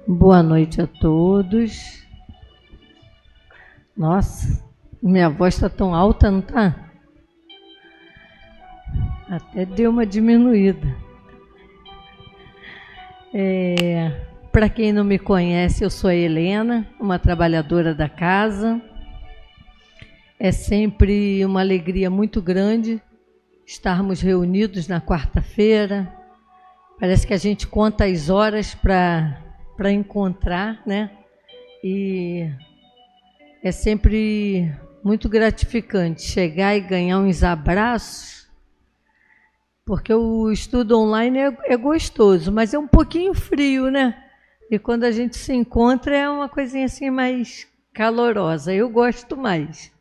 Boa noite a todos. Nossa, minha voz está tão alta, não está? Até deu uma diminuída. Para quem não me conhece, eu sou a Helena, uma trabalhadora da casa. É sempre uma alegria muito grande estarmos reunidos na quarta-feira. Parece que a gente conta as horas para encontrar, né? E é sempre muito gratificante chegar e ganhar uns abraços, porque o estudo online é gostoso, mas é um pouquinho frio, né? E quando a gente se encontra é uma coisinha assim mais calorosa. Eu gosto mais.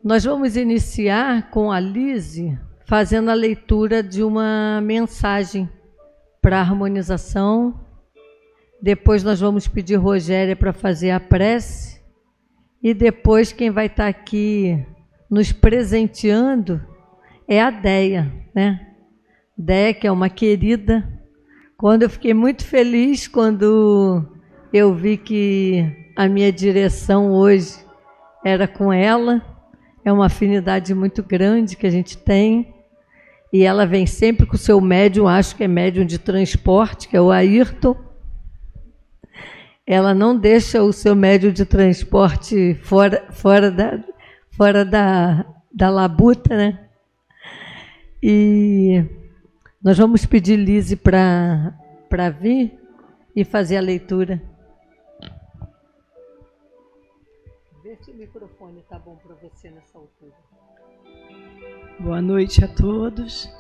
Nós vamos iniciar com a Lise fazendo a leitura de uma mensagem para harmonização. Depois nós vamos pedir Rogéria para fazer a prece. E depois quem vai estar aqui nos presenteando é a Déia, né? Déia, que é uma querida. Quando eu fiquei muito feliz quando eu vi que a minha direção hoje era com ela. É uma afinidade muito grande que a gente tem. E ela vem sempre com o seu médium, acho que é médium de transporte, que é o Ayrton. Ela não deixa o seu médium de transporte fora da labuta, né? E nós vamos pedir Lise para vir e fazer a leitura. Vê se o microfone está bom para você nessa altura. Boa noite a todos.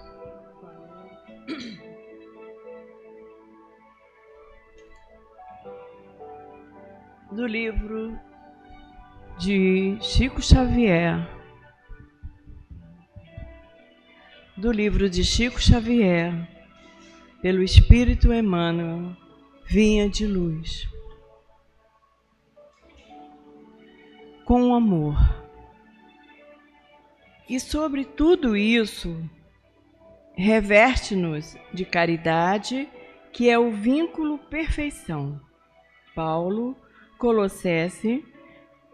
Do livro de Chico Xavier. Do livro de Chico Xavier, pelo Espírito Emmanuel, Vinha de Luz. Com amor. E sobre tudo isso, reverte-nos de caridade, que é o vínculo perfeição. Paulo, Colossenses,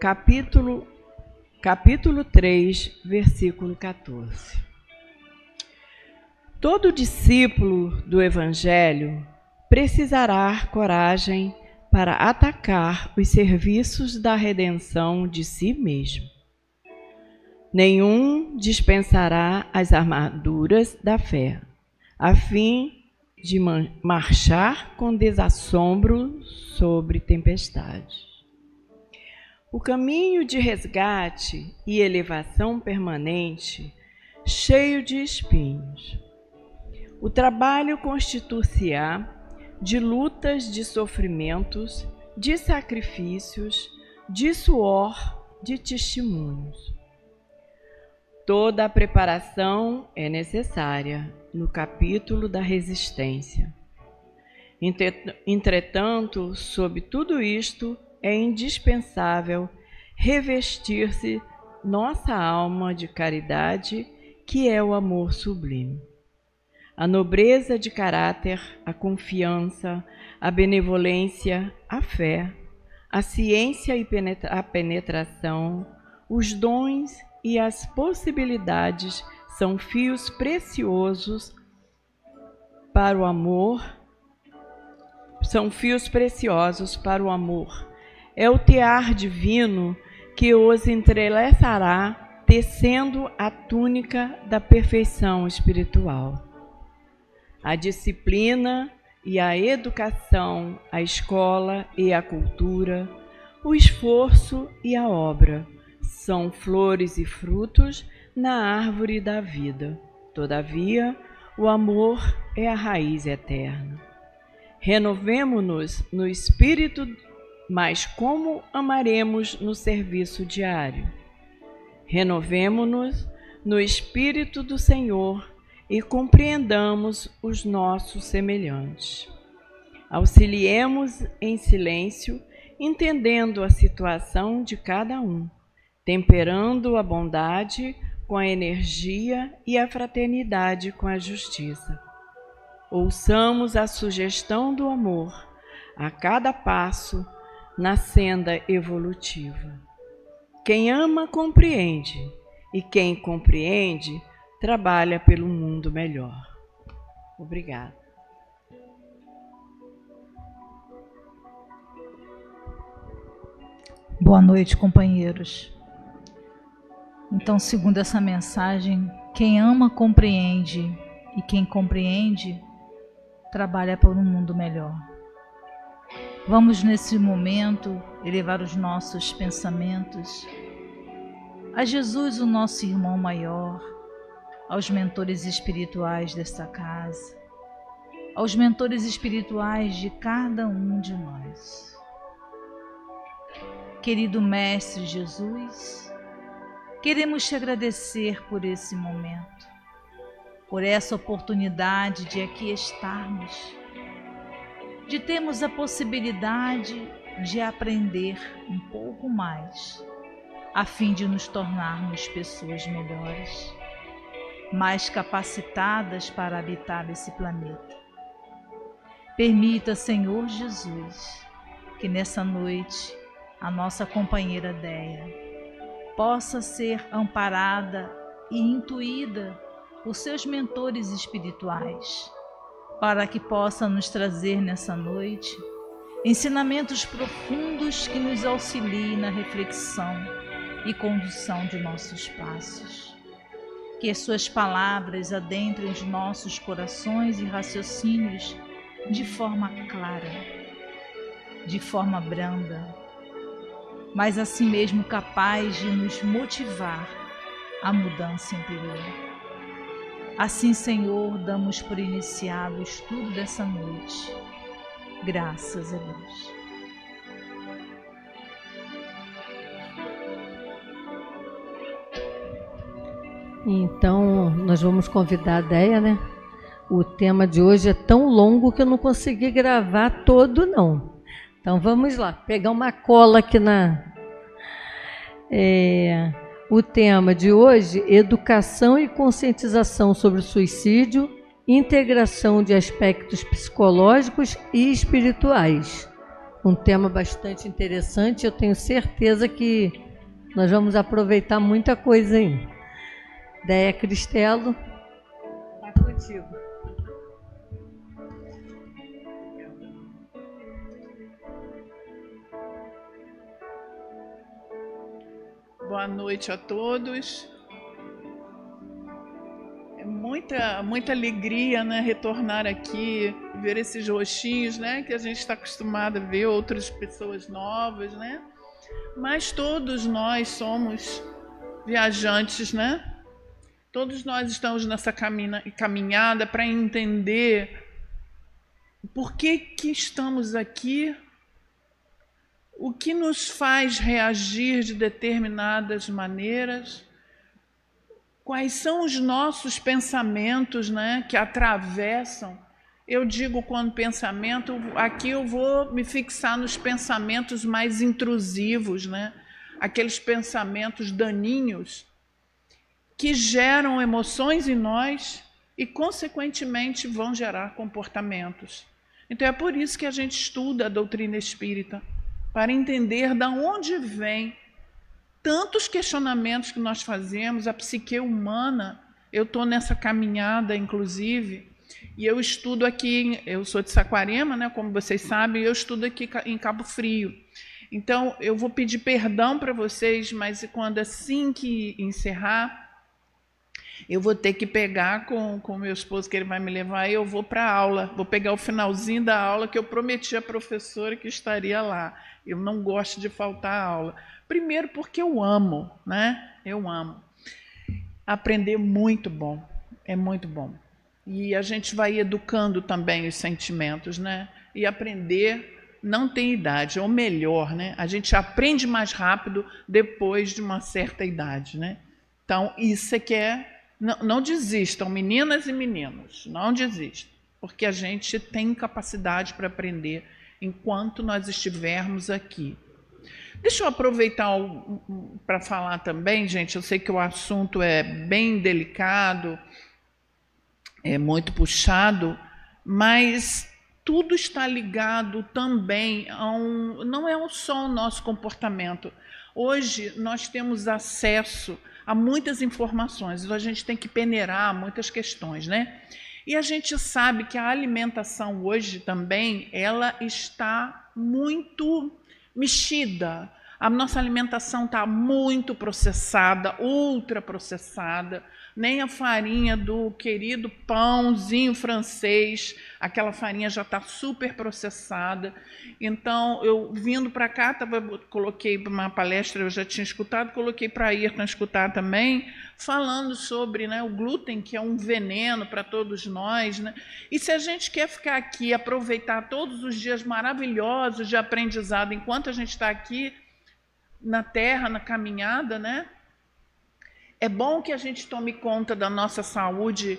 capítulo 3, versículo 14. Todo discípulo do Evangelho precisará coragem para atacar os serviços da redenção de si mesmo. Nenhum dispensará as armaduras da fé, a fim de marchar com desassombro sobre tempestades. O caminho de resgate e elevação permanente, cheio de espinhos. O trabalho constitui-se-á de lutas, de sofrimentos, de sacrifícios, de suor, de testemunhos. Toda a preparação é necessária no capítulo da resistência. Entretanto, sob tudo isto, é indispensável revestir-se nossa alma de caridade, que é o amor sublime. A nobreza de caráter, a confiança, a benevolência, a fé, a ciência e a penetração, os dons e as possibilidades são fios preciosos para o amor. É o tear divino que os entrelaçará, tecendo a túnica da perfeição espiritual. A disciplina e a educação, a escola e a cultura, o esforço e a obra são flores e frutos na árvore da vida. Todavia, o amor é a raiz eterna. Renovemo-nos no espírito, mas como amaremos no serviço diário? Renovemo-nos no espírito do Senhor e compreendamos os nossos semelhantes. Auxiliemos em silêncio, entendendo a situação de cada um, temperando a bondade com a energia e a fraternidade com a justiça. Ouçamos a sugestão do amor a cada passo na senda evolutiva. Quem ama compreende, e quem compreende trabalha pelo mundo melhor. Obrigada. Boa noite, companheiros. Então, segundo essa mensagem, quem ama compreende, e quem compreende trabalha por um mundo melhor. Vamos, nesse momento, elevar os nossos pensamentos a Jesus, o nosso irmão maior, aos mentores espirituais desta casa, aos mentores espirituais de cada um de nós. Querido Mestre Jesus, Queremos te agradecer por esse momento, por essa oportunidade de aqui estarmos, de termos a possibilidade de aprender um pouco mais, a fim de nos tornarmos pessoas melhores, mais capacitadas para habitar esse planeta. Permita, Senhor Jesus, que nessa noite a nossa companheira Déia possa ser amparada e intuída por seus mentores espirituais, para que possa nos trazer nessa noite ensinamentos profundos que nos auxiliem na reflexão e condução de nossos passos. Que as suas palavras adentrem os nossos corações e raciocínios de forma clara, de forma branda, mas assim mesmo capaz de nos motivar à mudança interior. Assim, Senhor, damos por iniciado o estudo dessa noite. Graças a Deus. Então, nós vamos convidar a Déia, né? O tema de hoje é tão longo que eu não consegui gravar todo, não. Então vamos lá, pegar uma cola aqui na... O tema de hoje, educação e conscientização sobre o suicídio, integração de aspectos psicológicos e espirituais. Um tema bastante interessante, eu tenho certeza que nós vamos aproveitar muita coisa aí. Déia Cristelo, está contigo. Boa noite a todos. É muita alegria, né, retornar aqui, ver esses rostinhos, né, que a gente está acostumado a ver, outras pessoas novas, né? Mas todos nós somos viajantes, né? Todos nós estamos nessa caminhada para entender por que estamos aqui. O que nos faz reagir de determinadas maneiras? Quais são os nossos pensamentos, né, que atravessam? Eu digo quando pensamento, aqui eu vou me fixar nos pensamentos mais intrusivos, né? Aqueles pensamentos daninhos que geram emoções em nós e, consequentemente, vão gerar comportamentos. Então é por isso que a gente estuda a doutrina espírita, para entender de onde vem tantos questionamentos que nós fazemos, a psique humana. Eu estou nessa caminhada, inclusive, e eu estudo aqui, eu sou de Saquarema, né, como vocês sabem, eu estudo aqui em Cabo Frio. Então, eu vou pedir perdão para vocês, mas quando assim que encerrar, eu vou ter que pegar com o meu esposo, que ele vai me levar, e eu vou para a aula. Vou pegar o finalzinho da aula que eu prometi à professora que estaria lá. Eu não gosto de faltar a aula. Primeiro porque eu amo, né? Eu amo. Aprender é muito bom, é muito bom. E a gente vai educando também os sentimentos, né? E aprender não tem idade, ou melhor, né? A gente aprende mais rápido depois de uma certa idade, né? Então, isso é que é... Não desistam, meninas e meninos, não desistam, porque a gente tem capacidade para aprender enquanto nós estivermos aqui. Deixa eu aproveitar para falar também, gente, eu sei que o assunto é bem delicado, é muito puxado, mas tudo está ligado também a não é só o nosso comportamento. Hoje nós temos acesso a muitas informações, então a gente tem que peneirar muitas questões, né? E a gente sabe que a alimentação hoje também, ela está muito mexida. A nossa alimentação está muito processada, ultraprocessada. Nem a farinha do querido pãozinho francês, aquela farinha já está super processada. Então, eu vindo para cá, coloquei para uma palestra, eu já tinha escutado, coloquei para a Ayrton escutar também, falando sobre, né, o glúten, que é um veneno para todos nós, né? E se a gente quer ficar aqui, aproveitar todos os dias maravilhosos de aprendizado, enquanto a gente está aqui na Terra, na caminhada, né? É bom que a gente tome conta da nossa saúde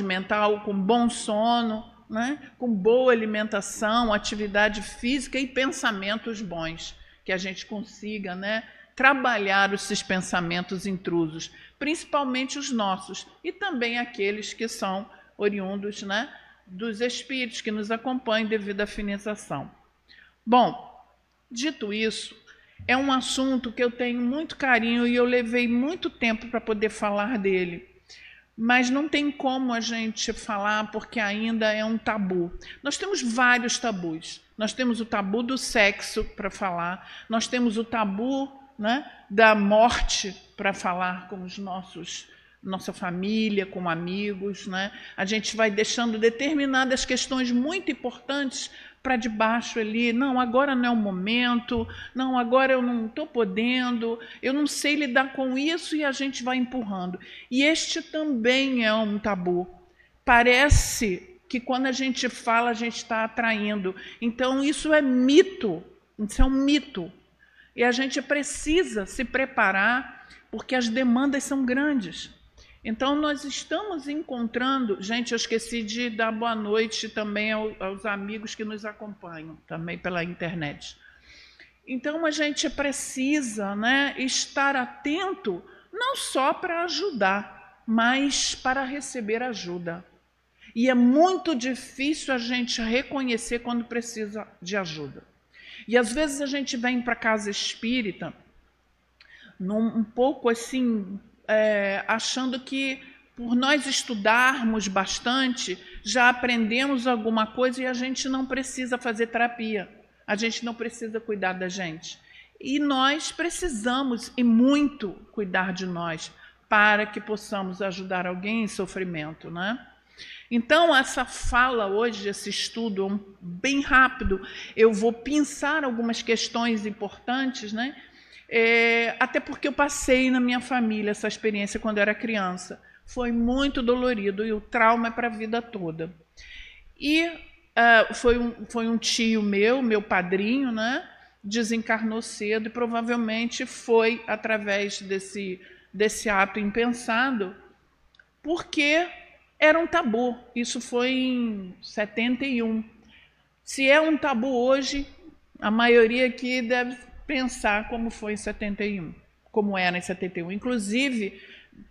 mental com bom sono, né? Com boa alimentação, atividade física e pensamentos bons, que a gente consiga, né, trabalhar esses pensamentos intrusos, principalmente os nossos e também aqueles que são oriundos, né, dos espíritos que nos acompanham devido à afinização. Bom, dito isso, é um assunto que eu tenho muito carinho e eu levei muito tempo para poder falar dele. Mas não tem como a gente falar porque ainda é um tabu. Nós temos vários tabus. Nós temos o tabu do sexo para falar, nós temos o tabu, né, da morte para falar com os nossa família, com amigos, né? A gente vai deixando determinadas questões muito importantes para debaixo ali. Não, agora não é o momento, não, agora eu não estou podendo, eu não sei lidar com isso, e a gente vai empurrando. E este também é um tabu. Parece que quando a gente fala, a gente está atraindo. Então, isso é mito, isso é um mito. E a gente precisa se preparar, porque as demandas são grandes. Então, nós estamos encontrando... Gente, eu esqueci de dar boa noite também aos amigos que nos acompanham, também pela internet. Então, a gente precisa, né, estar atento, não só para ajudar, mas para receber ajuda. E é muito difícil a gente reconhecer quando precisa de ajuda. E, às vezes, a gente vem para a casa espírita um pouco assim... achando que, por nós estudarmos bastante, já aprendemos alguma coisa e a gente não precisa fazer terapia, a gente não precisa cuidar da gente. E nós precisamos, e muito, cuidar de nós, para que possamos ajudar alguém em sofrimento, né? Então, essa fala hoje, esse estudo bem rápido, eu vou pensar algumas questões importantes, né? Até porque eu passei na minha família essa experiência quando eu era criança. Foi muito dolorido e o trauma é para a vida toda. E foi um tio meu padrinho, né? Desencarnou cedo e provavelmente foi através desse ato impensado, porque era um tabu. Isso foi em 71. Se é um tabu hoje, a maioria aqui deve pensar como foi em 71, como era em 71. Inclusive,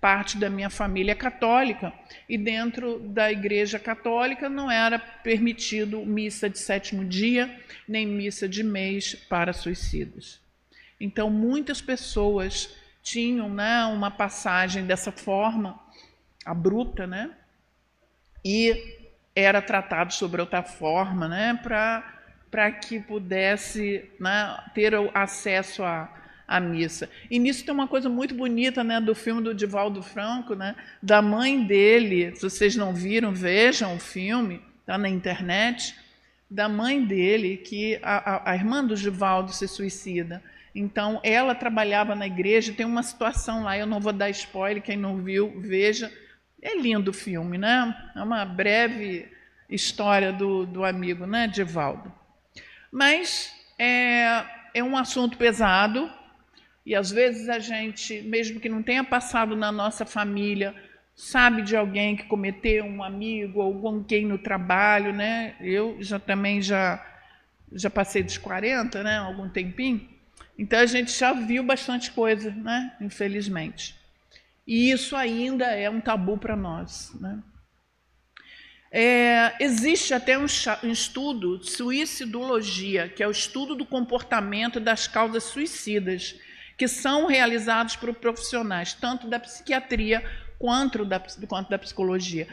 parte da minha família é católica, e dentro da Igreja Católica não era permitido missa de sétimo dia, nem missa de mês para suicidas. Então, muitas pessoas tinham, né, uma passagem dessa forma, abrupta, né, e era tratado sobre outra forma, né, para que pudesse, né, ter acesso à missa. E nisso tem uma coisa muito bonita, né, do filme do Divaldo Franco, né, da mãe dele. Se vocês não viram, vejam o filme, está na internet, da mãe dele, que a irmã do Divaldo se suicida. Então, ela trabalhava na igreja, tem uma situação lá, eu não vou dar spoiler, quem não viu, veja. É lindo o filme, né? É uma breve história do amigo, né, Divaldo. Mas é um assunto pesado, e às vezes a gente, mesmo que não tenha passado na nossa família, sabe de alguém que cometeu, um amigo ou alguém no trabalho, né? Eu também já passei dos 40, né? Algum tempinho. Então a gente já viu bastante coisa, né? Infelizmente. E isso ainda é um tabu para nós, né? Existe até um estudo, suicidologia, que é o estudo do comportamento das causas suicidas, que são realizados por profissionais, tanto da psiquiatria quanto da psicologia.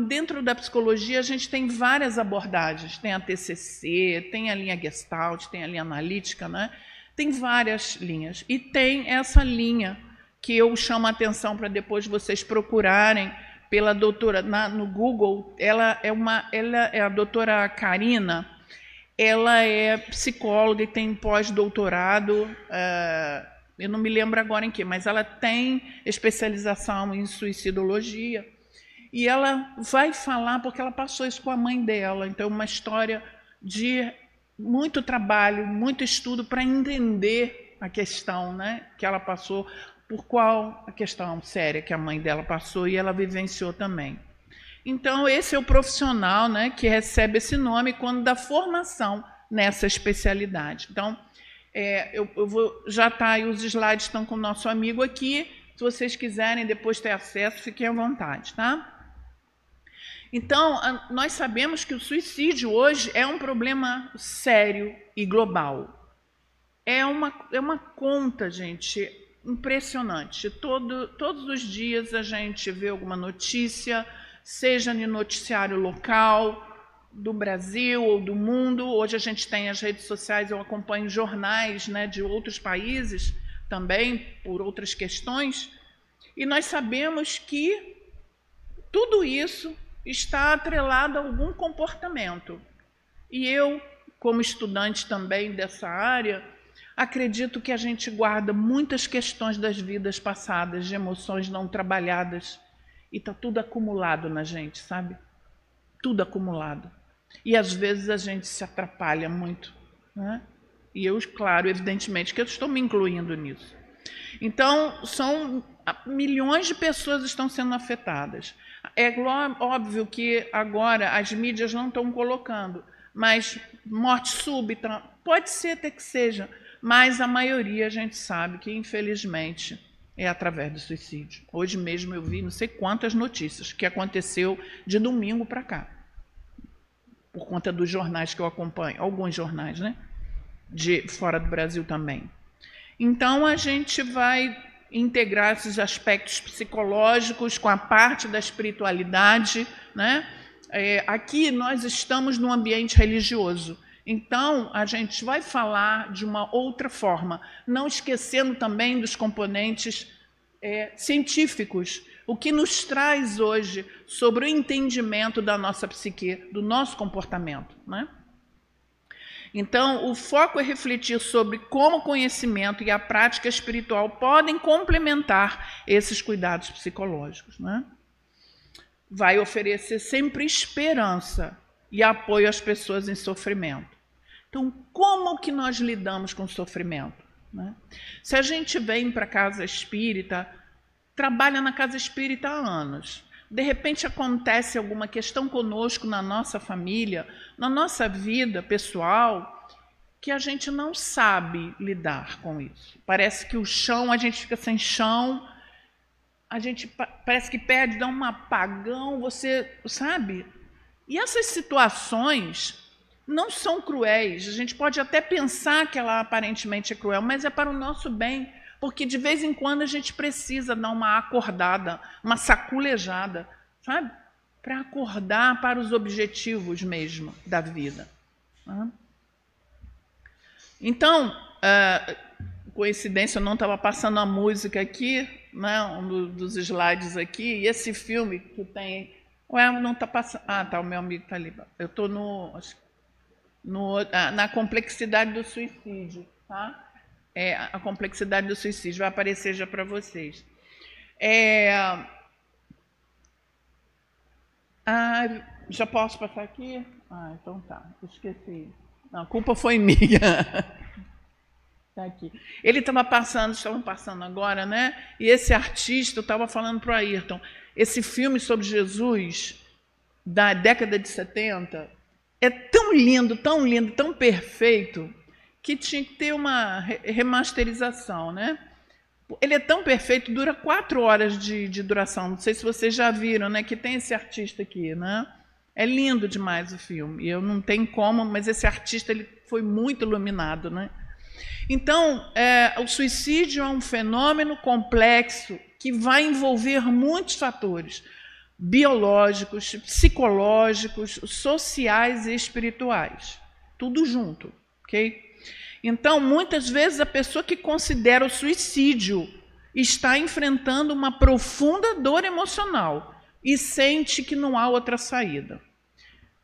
Dentro da psicologia, a gente tem várias abordagens. Tem a TCC, tem a linha Gestalt, tem a linha analítica, né? Tem várias linhas. E tem essa linha que eu chamo a atenção para depois vocês procurarem, pela doutora, no Google. Ela é a doutora Karina, ela é psicóloga e tem pós-doutorado, eu não me lembro agora em que, mas ela tem especialização em suicidologia, e ela vai falar, porque ela passou isso com a mãe dela, então uma história de muito trabalho, muito estudo para entender a questão, né, que ela passou, por qual a questão séria que a mãe dela passou e ela vivenciou também. Então, esse é o profissional, né, que recebe esse nome quando dá formação nessa especialidade. Então, já está aí, os slides estão com o nosso amigo aqui. Se vocês quiserem depois ter acesso, fiquem à vontade, tá? Então, nós sabemos que o suicídio hoje é um problema sério e global. É uma conta, gente, impressionante. Todos os dias a gente vê alguma notícia, seja no noticiário local, do Brasil ou do mundo. Hoje a gente tem as redes sociais, eu acompanho jornais, né, de outros países também, por outras questões, e nós sabemos que tudo isso está atrelado a algum comportamento. E eu, como estudante também dessa área, acredito que a gente guarda muitas questões das vidas passadas, de emoções não trabalhadas, e está tudo acumulado na gente, sabe? Tudo acumulado. E às vezes a gente se atrapalha muito, né? E eu, claro, evidentemente, que eu estou me incluindo nisso. Então, milhões de pessoas estão sendo afetadas. É óbvio que agora as mídias não estão colocando, mas morte súbita, pode ser até que seja, mas a maioria a gente sabe que, infelizmente, é através do suicídio. Hoje mesmo eu vi não sei quantas notícias que aconteceu de domingo para cá, por conta dos jornais que eu acompanho, alguns jornais, né? De fora do Brasil também. Então, a gente vai integrar esses aspectos psicológicos com a parte da espiritualidade, né? Aqui nós estamos num ambiente religioso, então a gente vai falar de uma outra forma, não esquecendo também dos componentes científicos, o que nos traz hoje sobre o entendimento da nossa psique, do nosso comportamento, né? Então, o foco é refletir sobre como o conhecimento e a prática espiritual podem complementar esses cuidados psicológicos, né? Vai oferecer sempre esperança e apoio às pessoas em sofrimento. Então, como que nós lidamos com o sofrimento, né? Se a gente vem para a casa espírita, trabalha na casa espírita há anos, de repente acontece alguma questão conosco na nossa família, na nossa vida pessoal, que a gente não sabe lidar com isso. Parece que o chão, a gente fica sem chão, a gente parece que perde, dá um apagão, você sabe? E essas situações não são cruéis. A gente pode até pensar que ela aparentemente é cruel, mas é para o nosso bem. Porque de vez em quando a gente precisa dar uma acordada, uma saculejada, sabe? Para acordar para os objetivos mesmo da vida. Então, coincidência, eu não estava passando a música aqui, né, um dos slides aqui, e esse filme que tem... Ué, não está passando... Ah, tá, o meu amigo está ali. Eu estou na complexidade do suicídio, tá? A complexidade do suicídio, vai aparecer já para vocês. Já posso passar aqui? Então tá, esqueci. Não, a culpa foi minha. Tá aqui. Estavam passando agora, né? E esse artista, eu estava falando para o Ayrton, esse filme sobre Jesus, da década de 70, é tão lindo, tão perfeito, que tinha que ter uma remasterização, né? Ele é tão perfeito, dura 4 horas de duração. Não sei se vocês já viram, né? Que tem esse artista aqui, né? É lindo demais o filme. E eu não tenho como, mas esse artista ele foi muito iluminado, né? Então, o suicídio é um fenômeno complexo que vai envolver muitos fatores biológicos, psicológicos, sociais e espirituais. Tudo junto, ok? Então, muitas vezes, a pessoa que considera o suicídio está enfrentando uma profunda dor emocional e sente que não há outra saída.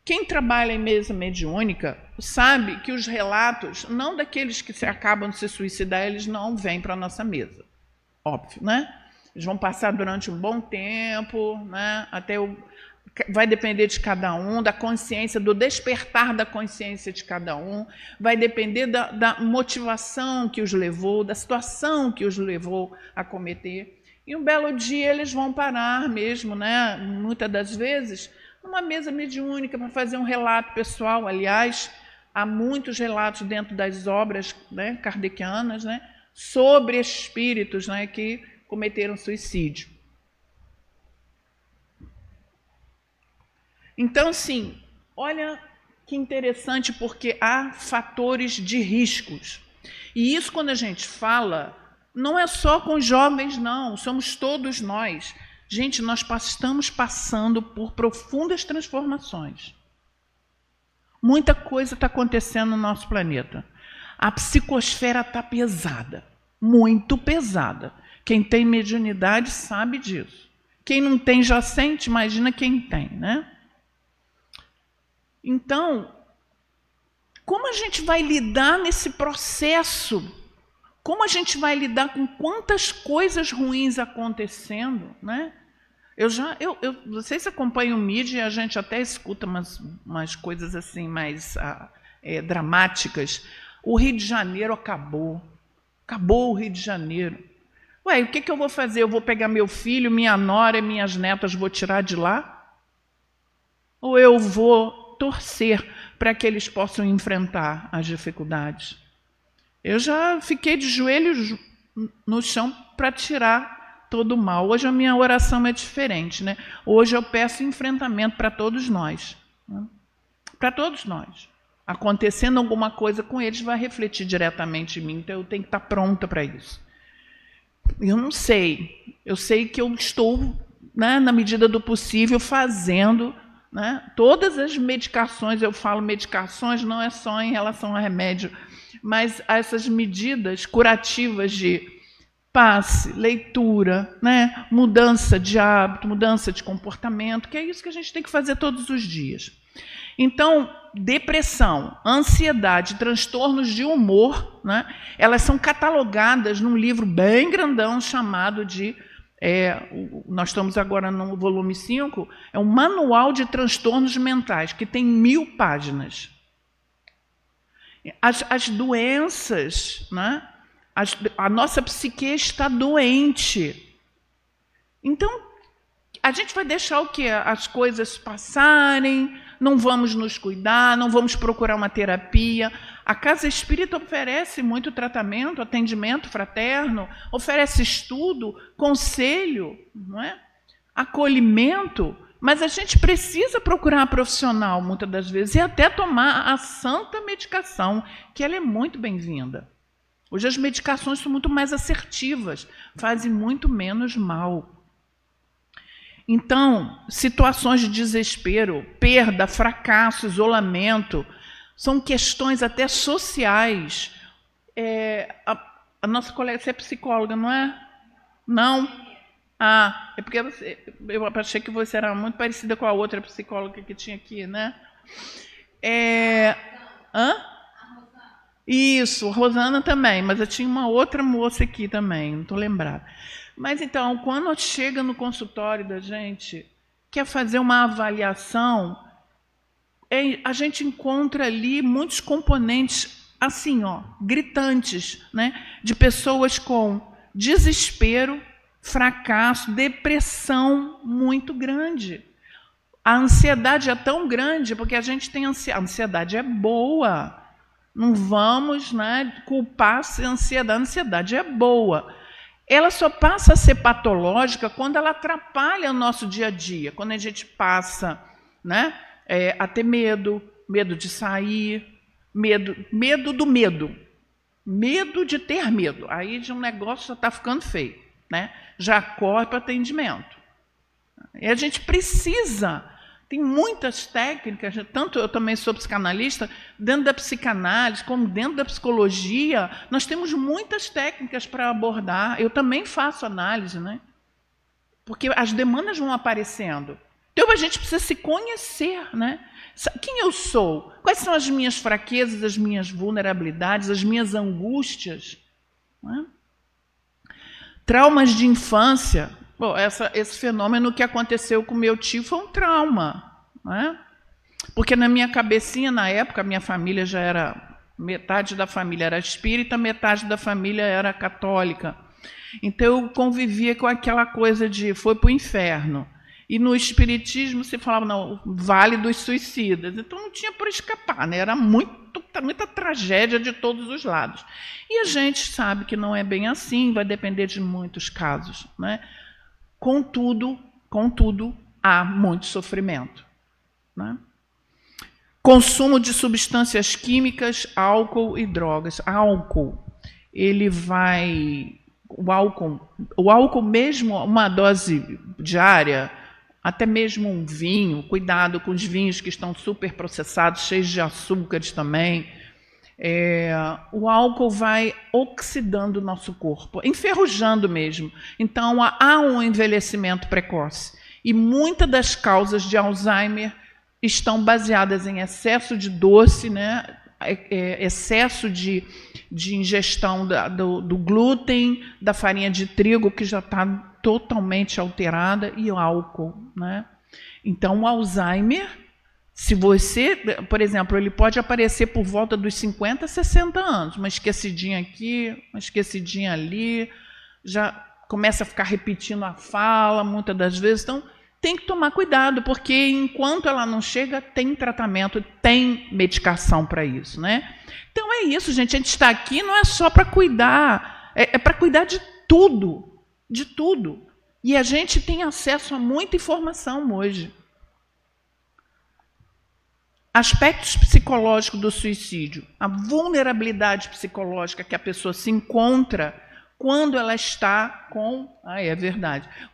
Quem trabalha em mesa mediúnica sabe que os relatos, não daqueles que acabam de se suicidar, eles não vêm para a nossa mesa. Óbvio, né? Eles vão passar durante um bom tempo, né? Até vai depender de cada um, da consciência, do despertar da consciência de cada um, vai depender da motivação que os levou, da situação que os levou a cometer. E um belo dia eles vão parar mesmo, né? Muitas das vezes, numa mesa mediúnica para fazer um relato pessoal. Aliás, há muitos relatos dentro das obras, né, kardecianas, né, sobre espíritos, né, que cometeram suicídio. Então, sim, olha que interessante, porque há fatores de riscos. E isso, quando a gente fala, não é só com os jovens, não, somos todos nós. Gente, nós estamos passando por profundas transformações. Muita coisa está acontecendo no nosso planeta. A psicosfera está pesada, muito pesada. Quem tem mediunidade sabe disso. Quem não tem já sente, imagina quem tem, né? Então, como a gente vai lidar nesse processo? Como a gente vai lidar com quantas coisas ruins acontecendo, né? Vocês acompanham o mídia e a gente até escuta umas coisas assim mais dramáticas. O Rio de Janeiro acabou. Acabou o Rio de Janeiro. Ué, o que eu vou fazer? Eu vou pegar meu filho, minha nora e minhas netas, vou tirar de lá? Ou eu vou torcer para que eles possam enfrentar as dificuldades? Eu já fiquei de joelhos no chão para tirar todo o mal. Hoje a minha oração é diferente, né? Hoje eu peço enfrentamento para todos nós. Né? Para todos nós. Acontecendo alguma coisa com eles, vai refletir diretamente em mim, então eu tenho que estar pronta para isso. Eu não sei. Eu sei que eu estou, né, na medida do possível, fazendo, né, todas as medicações. Eu falo medicações, não é só em relação a remédio, mas essas medidas curativas de passe, leitura, né, mudança de hábito, mudança de comportamento, que é isso que a gente tem que fazer todos os dias. Então, depressão, ansiedade, transtornos de humor, né, elas são catalogadas num livro bem grandão chamado de... nós estamos agora no volume 5, é um manual de transtornos mentais, que tem 1000 páginas. As doenças, né, a nossa psique está doente. Então, a gente vai deixar o quê? As coisas passarem, não vamos nos cuidar, não vamos procurar uma terapia. A Casa Espírita oferece muito tratamento, atendimento fraterno, oferece estudo, conselho, não é? Acolhimento, mas a gente precisa procurar um profissional, muitas das vezes, e até tomar a santa medicação, que ela é muito bem-vinda. Hoje as medicações são muito mais assertivas, fazem muito menos mal. Então, situações de desespero, perda, fracasso, isolamento, são questões até sociais. A nossa colega, você é psicóloga, não é? Não? Ah, é porque eu achei que você era muito parecida com a outra psicóloga que tinha aqui, né? Isso, Rosana também, mas eu tinha uma outra moça aqui também, não estou lembrada. Mas então, quando chega no consultório da gente, quer fazer uma avaliação, a gente encontra ali muitos componentes assim, ó, gritantes, né, de pessoas com desespero, fracasso, depressão muito grande. A ansiedade é tão grande porque a gente tem ansiedade. A ansiedade é boa. Não vamos, né, culpar a ansiedade. A ansiedade é boa. Ela só passa a ser patológica quando ela atrapalha o nosso dia a dia, quando a gente passa, né, a ter medo, medo de sair, medo do medo, medo de ter medo. Aí de um negócio já está ficando feio, né? Já corre para atendimento. E a gente precisa, tem muitas técnicas, tanto eu também sou psicanalista, dentro da psicanálise, como dentro da psicologia, nós temos muitas técnicas para abordar. Eu também faço análise, né? Porque as demandas vão aparecendo. Então a gente precisa se conhecer, né? Quem eu sou? Quais são as minhas fraquezas, as minhas vulnerabilidades, as minhas angústias? Não é? Traumas de infância. Bom, esse fenômeno que aconteceu com meu tio foi um trauma, né? Porque na minha cabecinha, na época, a minha família já era... Metade da família era espírita, metade da família era católica. Então eu convivia com aquela coisa de foi para o inferno. E no espiritismo se falava, não, Vale dos Suicidas. Então não tinha por escapar, né? Era muita tragédia de todos os lados. E a gente sabe que não é bem assim, vai depender de muitos casos, né? Contudo, há muito sofrimento, né? Consumo de substâncias químicas, álcool e drogas. Álcool, o álcool mesmo, uma dose diária, até mesmo um vinho, cuidado com os vinhos que estão super processados, cheios de açúcares também. O álcool vai oxidando o nosso corpo, enferrujando mesmo. Então, há um envelhecimento precoce. E muitas das causas de Alzheimer estão baseadas em excesso de doce, né? Excesso de ingestão do glúten, da farinha de trigo, que já está totalmente alterada, e o álcool, né? Então, o Alzheimer, se você, por exemplo, ele pode aparecer por volta dos 50, 60 anos, uma esquecidinha aqui, uma esquecidinha ali, já começa a ficar repetindo a fala, muitas das vezes. Então, tem que tomar cuidado, porque enquanto ela não chega, tem tratamento, tem medicação para isso, né? Então é isso, gente. A gente está aqui não é só para cuidar, é para cuidar de tudo, de tudo. E a gente tem acesso a muita informação hoje. Aspectos psicológicos do suicídio, a vulnerabilidade psicológica que a pessoa se encontra quando ela está com...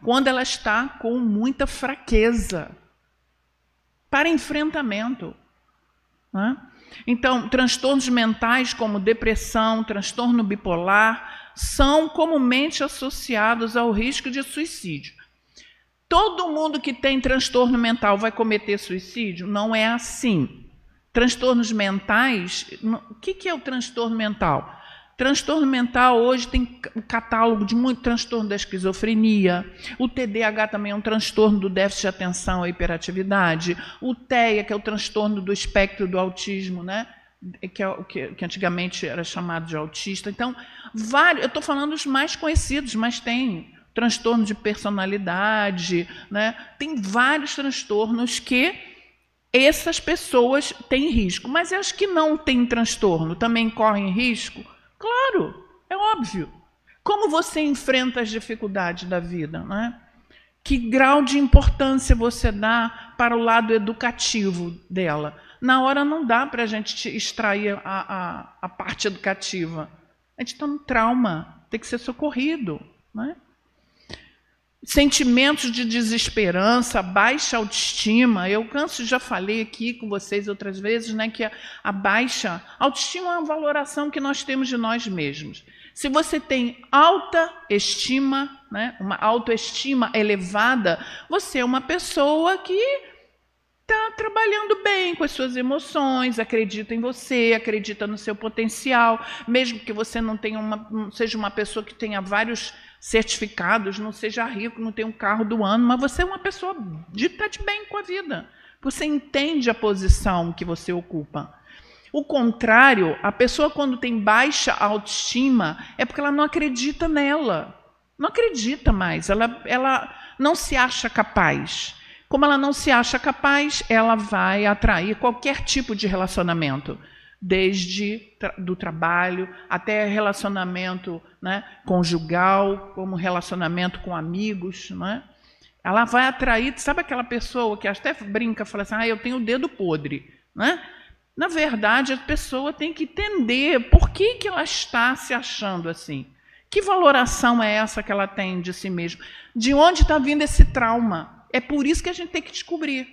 Quando ela está com muita fraqueza para enfrentamento, né? Então, transtornos mentais como depressão, transtorno bipolar, são comumente associados ao risco de suicídio. Todo mundo que tem transtorno mental vai cometer suicídio? Não é assim. Transtornos mentais... O que é o transtorno mental? Transtorno mental hoje tem um catálogo de muito transtorno da esquizofrenia. O TDAH também é um transtorno do déficit de atenção e hiperatividade. O TEA, que é o transtorno do espectro do autismo, né? que antigamente era chamado de autista. Então, eu estou falando dos mais conhecidos, mas tem transtorno de personalidade, né? Tem vários transtornos que essas pessoas têm risco. Mas as que não têm transtorno também correm risco? Claro, é óbvio. Como você enfrenta as dificuldades da vida, né? Que grau de importância você dá para o lado educativo dela? Na hora não dá para a gente extrair a parte educativa. A gente está no trauma, tem que ser socorrido, né? Sentimentos de desesperança, baixa autoestima. Eu já falei aqui com vocês outras vezes, né, que a baixa autoestima é uma valoração que nós temos de nós mesmos. Se você tem alta estima, né, uma autoestima elevada, você é uma pessoa que está trabalhando bem com as suas emoções, acredita em você, acredita no seu potencial, mesmo que você não seja uma pessoa que tenha vários certificados, não seja rico, não tenha um carro do ano, mas você é uma pessoa que está de bem com a vida. Você entende a posição que você ocupa. O contrário, a pessoa quando tem baixa autoestima é porque ela não acredita nela. Não acredita mais, ela não se acha capaz. Como ela não se acha capaz, ela vai atrair qualquer tipo de relacionamento, desde do trabalho até relacionamento, né, conjugal, como relacionamento com amigos, né? Ela vai atrair, sabe aquela pessoa que até brinca, fala assim, eu tenho o dedo podre, né? Na verdade, a pessoa tem que entender por que ela está se achando assim. Que valoração é essa que ela tem de si mesma? De onde está vindo esse trauma? É por isso que a gente tem que descobrir.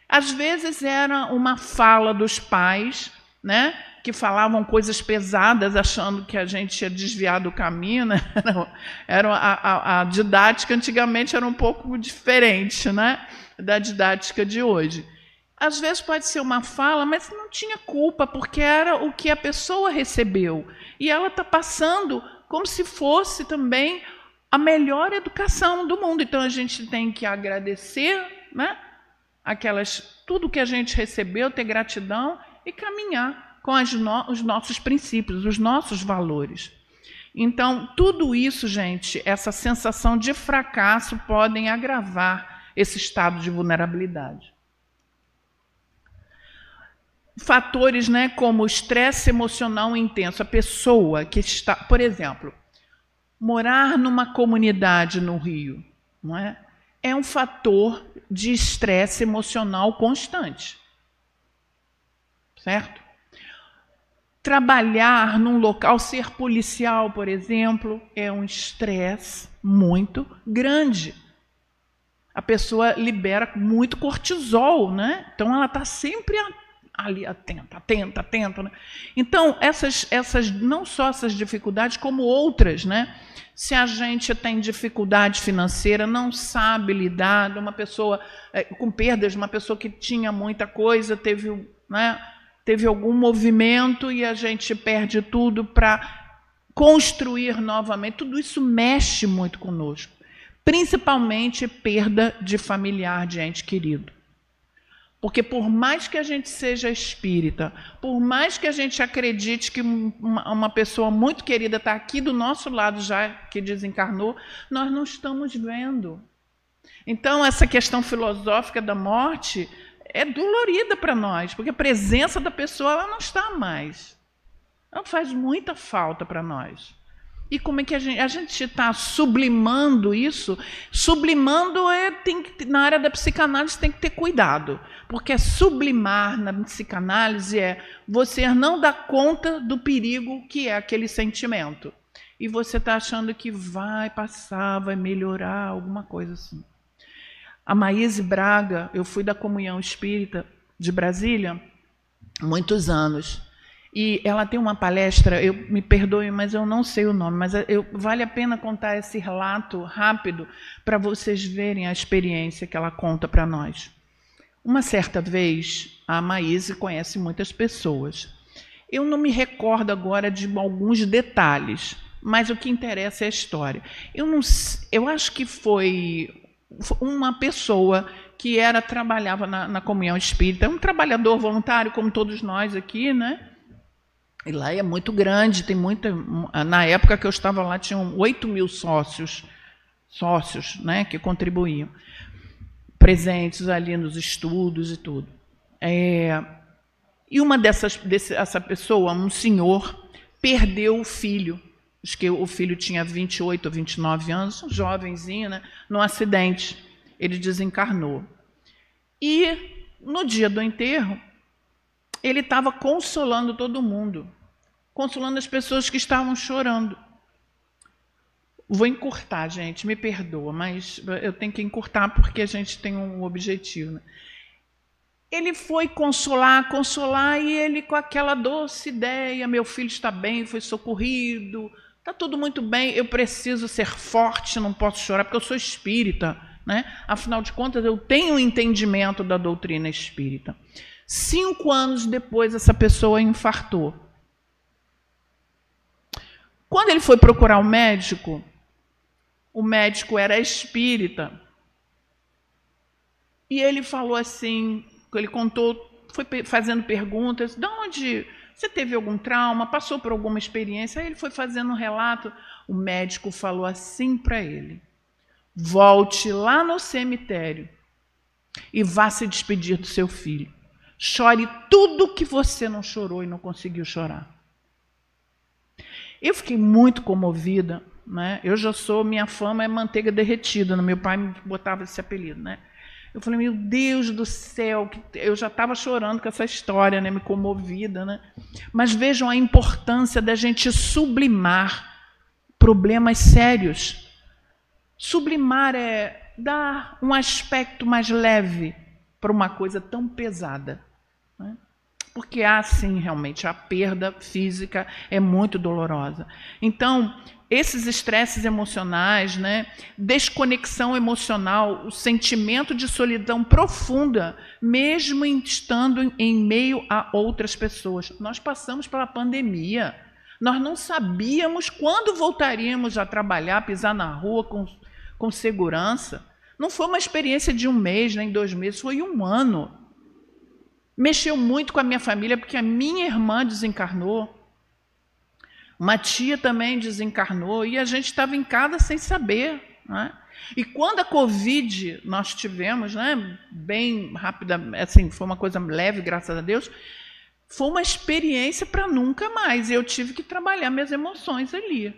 Às vezes era uma fala dos pais, né, que falavam coisas pesadas, achando que a gente ia desviar do caminho, né? A didática antigamente era um pouco diferente, né, da didática de hoje. Às vezes pode ser uma fala, mas não tinha culpa, porque era o que a pessoa recebeu. E ela está passando como se fosse também a melhor educação do mundo. Então a gente tem que agradecer, né, tudo que a gente recebeu, ter gratidão e caminhar com os nossos princípios, os nossos valores. Então, tudo isso, gente, essa sensação de fracasso podem agravar esse estado de vulnerabilidade. Fatores, né, como o estresse emocional intenso. A pessoa que está, por exemplo, morar numa comunidade no Rio, não é? É um fator de estresse emocional constante. Certo? Trabalhar num local, ser policial, por exemplo, é um estresse muito grande. A pessoa libera muito cortisol, né? Então ela está sempre ali atenta, né? Então, não só essas dificuldades, como outras, né? Se a gente tem dificuldade financeira, não sabe lidar, uma pessoa com perdas, uma pessoa que tinha muita coisa, teve algum movimento e a gente perde tudo para construir novamente. Tudo isso mexe muito conosco, principalmente perda de familiar, de ente querido. Porque por mais que a gente seja espírita, por mais que a gente acredite que uma pessoa muito querida está aqui do nosso lado já, que desencarnou, nós não estamos vendo. Então, essa questão filosófica da morte é dolorida para nós, porque a presença da pessoa ela não está mais. Ela faz muita falta para nós. E como é que a gente está sublimando isso? Sublimando na área da psicanálise tem que ter cuidado, porque sublimar na psicanálise é você não dar conta do perigo que é aquele sentimento. E você está achando que vai passar, vai melhorar, alguma coisa assim. A Maíse Braga, eu fui da Comunhão Espírita de Brasília muitos anos. E ela tem uma palestra, me perdoe, mas eu não sei o nome, mas vale a pena contar esse relato rápido para vocês verem a experiência que ela conta para nós. Uma certa vez, a Maíse conhece muitas pessoas. Eu não me recordo agora de alguns detalhes, mas o que interessa é a história. Eu acho que foi uma pessoa que trabalhava na Comunhão Espírita, um trabalhador voluntário, como todos nós aqui, né? E lá é muito grande, tem muita. Na época que eu estava lá, tinham 8.000 sócios, né, que contribuíam, presentes ali nos estudos e tudo. E essa pessoa, um senhor, perdeu o filho. Acho que o filho tinha 28 ou 29 anos, um jovenzinho, né, num acidente. Ele desencarnou. E no dia do enterro, ele estava consolando todo mundo, consolando as pessoas que estavam chorando. Vou encurtar, gente, me perdoa, mas eu tenho que encurtar porque a gente tem um objetivo, né? Ele foi consolar, e ele com aquela doce ideia, meu filho está bem, foi socorrido, está tudo muito bem, eu preciso ser forte, não posso chorar, porque eu sou espírita, né? Afinal de contas, eu tenho um entendimento da doutrina espírita. 5 anos depois, essa pessoa infartou. Quando ele foi procurar o médico era espírita. E ele falou assim, ele contou, foi fazendo perguntas, de onde você teve algum trauma, passou por alguma experiência? Aí ele foi fazendo um relato. O médico falou assim para ele: volte lá no cemitério e vá se despedir do seu filho. Chore tudo que você não chorou e não conseguiu chorar. Eu fiquei muito comovida, né? Minha fama é manteiga derretida, meu pai me botava esse apelido, né? Eu falei, meu Deus do céu, eu já estava chorando com essa história, né? Me comovida, né? Mas vejam a importância da gente sublimar problemas sérios. Sublimar é dar um aspecto mais leve para uma coisa tão pesada. Porque sim, realmente, a perda física é muito dolorosa. Então, esses estresses emocionais, né, desconexão emocional, o sentimento de solidão profunda, mesmo estando em meio a outras pessoas. Nós passamos pela pandemia, Nós não sabíamos quando voltaríamos a trabalhar, pisar na rua com segurança. Não foi uma experiência de 1 mês, nem 2 meses, foi 1 ano. Mexeu muito com a minha família, porque a minha irmã desencarnou. Uma tia também desencarnou, e a gente estava em casa sem saber, né? E quando a Covid nós tivemos, né, bem rápida, assim, foi uma coisa leve, graças a Deus, foi uma experiência para nunca mais. Eu tive que trabalhar minhas emoções ali.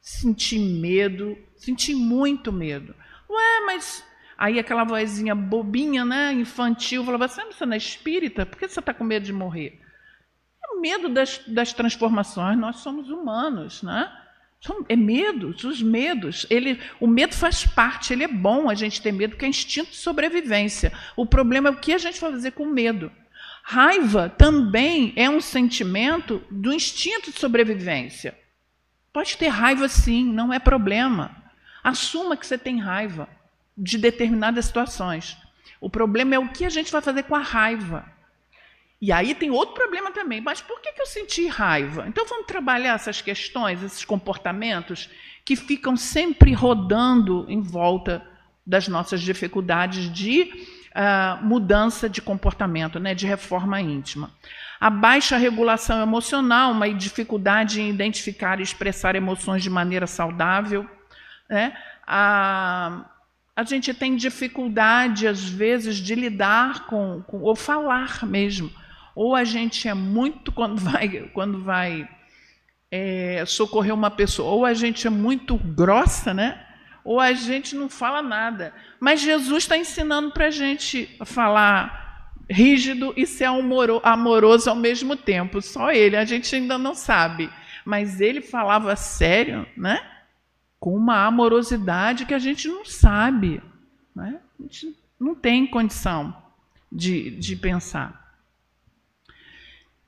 Senti medo, senti muito medo. Ué, mas... Aí aquela vozinha bobinha, né, infantil, falava, você não é espírita? Por que você está com medo de morrer? É o medo das transformações, nós somos humanos, né? É medo, os medos. O medo faz parte, ele é bom a gente ter medo, porque é instinto de sobrevivência. O problema é o que a gente vai fazer com medo. Raiva também é um sentimento do instinto de sobrevivência. Pode ter raiva sim, não é problema. Assuma que você tem raiva de determinadas situações. O problema é o que a gente vai fazer com a raiva. E aí tem outro problema também. Mas por que eu senti raiva? Então vamos trabalhar essas questões, esses comportamentos que ficam sempre rodando em volta das nossas dificuldades de mudança de comportamento, né, de reforma íntima. A baixa regulação emocional, uma dificuldade em identificar e expressar emoções de maneira saudável, né? A gente tem dificuldade, às vezes, de lidar ou falar mesmo. Ou a gente é muito, quando vai socorrer uma pessoa, ou a gente é muito grossa, né? Ou a gente não fala nada. Mas Jesus está ensinando para a gente falar rígido e ser amoroso ao mesmo tempo. Só ele, a gente ainda não sabe. Mas ele falava sério, né? Com uma amorosidade que a gente não sabe, né? A gente não tem condição de pensar.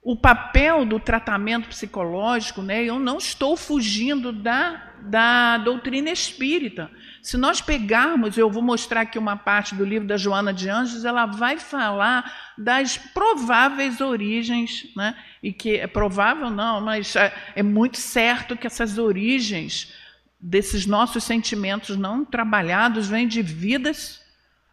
O papel do tratamento psicológico, né? Eu não estou fugindo da doutrina espírita. Se nós pegarmos, eu vou mostrar aqui uma parte do livro da Joana de Anjos, ela vai falar das prováveis origens, né? E que é provável não, mas é muito certo que essas origens desses nossos sentimentos não trabalhados vêm de vidas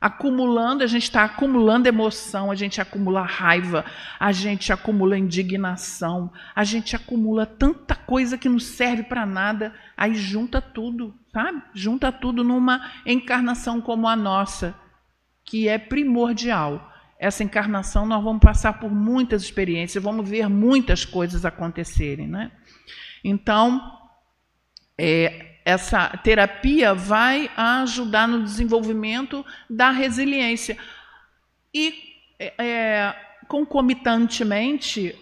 acumulando, a gente está acumulando emoção, a gente acumula raiva, a gente acumula indignação, a gente acumula tanta coisa que não serve para nada, aí junta tudo, sabe? Junta tudo numa encarnação como a nossa, que é primordial. Essa encarnação nós vamos passar por muitas experiências, vamos ver muitas coisas acontecerem, né? Então, essa terapia vai ajudar no desenvolvimento da resiliência. E, concomitantemente,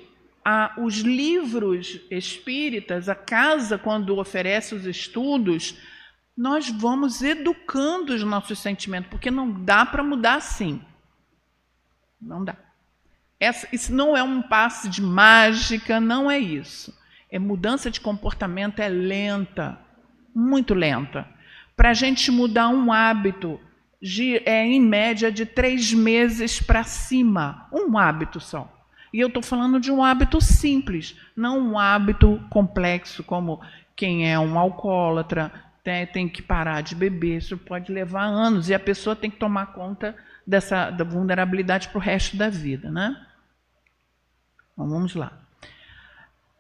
os livros espíritas, a casa, quando oferece os estudos, nós vamos educando os nossos sentimentos, porque não dá para mudar assim. Não dá. Isso não é um passe de mágica, não é isso. Mudança de comportamento é lenta. Muito lenta. Para a gente mudar um hábito, em média de 3 meses para cima. Um hábito só. E eu estou falando de um hábito simples, não um hábito complexo, como quem é um alcoólatra, tem que parar de beber. Isso pode levar anos e a pessoa tem que tomar conta da vulnerabilidade para o resto da vida, né? Então, vamos lá.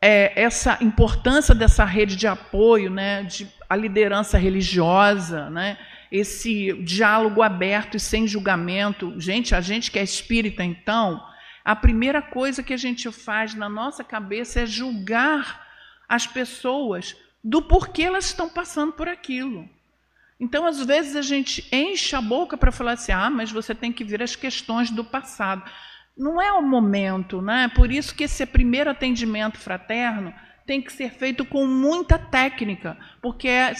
Essa importância dessa rede de apoio, né, a liderança religiosa, né, esse diálogo aberto e sem julgamento. Gente, a gente que é espírita, então, a primeira coisa que a gente faz na nossa cabeça é julgar as pessoas do porquê elas estão passando por aquilo. Então, às vezes, a gente enche a boca para falar assim, mas você tem que ver as questões do passado. Não é o momento, né? Por isso que esse primeiro atendimento fraterno tem que ser feito com muita técnica, porque é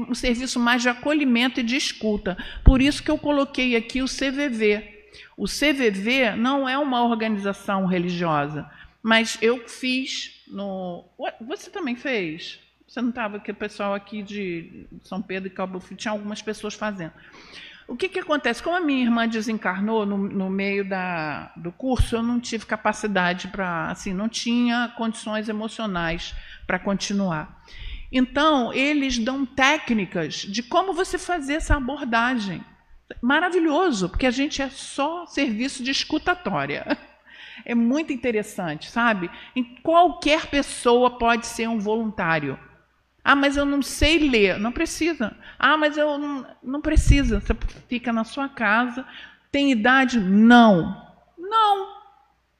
um serviço mais de acolhimento e de escuta. Por isso que eu coloquei aqui o CVV. O CVV não é uma organização religiosa, mas eu fiz no... Você também fez? Você não estava aqui, o pessoal aqui de São Pedro e Cabo Frio, tinha algumas pessoas fazendo. O que acontece? Como a minha irmã desencarnou no meio do curso, eu não tive capacidade para, assim, não tinha condições emocionais para continuar. Então, eles dão técnicas de como você fazer essa abordagem. Maravilhoso, porque a gente é só serviço de escutatória. É muito interessante, sabe? Qualquer pessoa pode ser um voluntário. Ah, mas eu não sei ler. Não precisa. Ah, mas eu não precisa. Você fica na sua casa. Tem idade? Não. Não.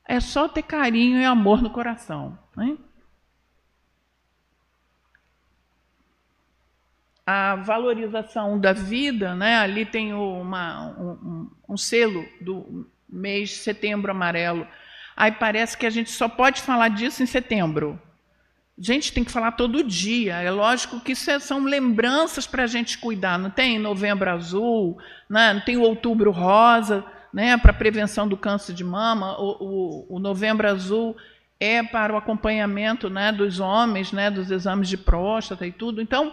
É só ter carinho e amor no coração. Hein? A valorização da vida, né? Ali tem um selo do mês de Setembro Amarelo. Aí parece que a gente só pode falar disso em setembro. Gente, tem que falar todo dia. É lógico que isso são lembranças para a gente cuidar. Não tem Novembro Azul, né? Não tem o Outubro Rosa, né? Para prevenção do câncer de mama. O Novembro Azul é para o acompanhamento, né, dos homens, né, dos exames de próstata e tudo. Então,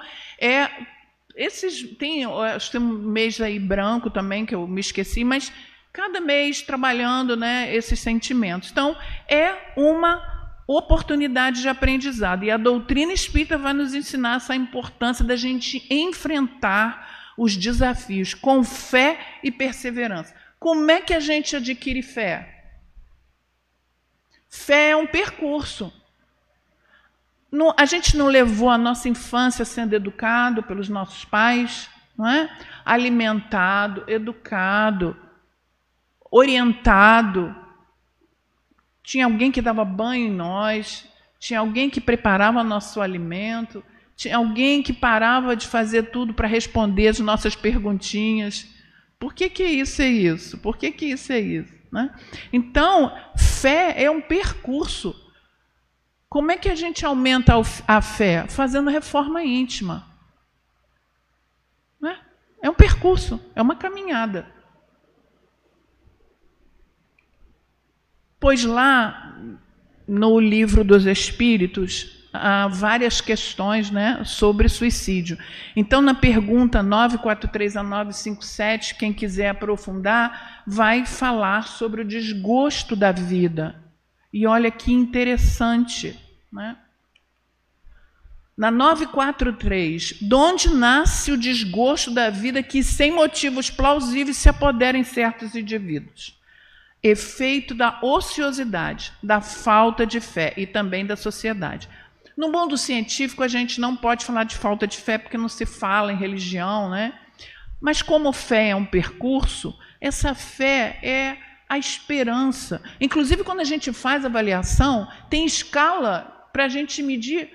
tem um mês aí branco também, que eu me esqueci, mas cada mês trabalhando, né, esses sentimentos. Então, é uma oportunidade de aprendizado. E a doutrina espírita vai nos ensinar essa importância da gente enfrentar os desafios com fé e perseverança. Como é que a gente adquire fé? Fé é um percurso. A gente não levou a nossa infância sendo educado pelos nossos pais, não é? Alimentado, educado, orientado. Tinha alguém que dava banho em nós, tinha alguém que preparava nosso alimento, tinha alguém que parava de fazer tudo para responder as nossas perguntinhas. Por que isso é isso? Por que isso é isso? Né? Então, fé é um percurso. Como é que a gente aumenta a fé? Fazendo reforma íntima. Né? É um percurso, é uma caminhada. Pois lá, no Livro dos Espíritos, há várias questões, né, sobre suicídio. Então, na pergunta 943 a 957, quem quiser aprofundar, vai falar sobre o desgosto da vida. E olha que interessante, né? Na 943, de onde nasce o desgosto da vida que, sem motivos plausíveis, se apodera em certos indivíduos? Efeito da ociosidade, da falta de fé e também da sociedade. No mundo científico, a gente não pode falar de falta de fé porque não se fala em religião, né? Mas como fé é um percurso, essa fé é a esperança. Inclusive, quando a gente faz avaliação, tem escala para a gente medir,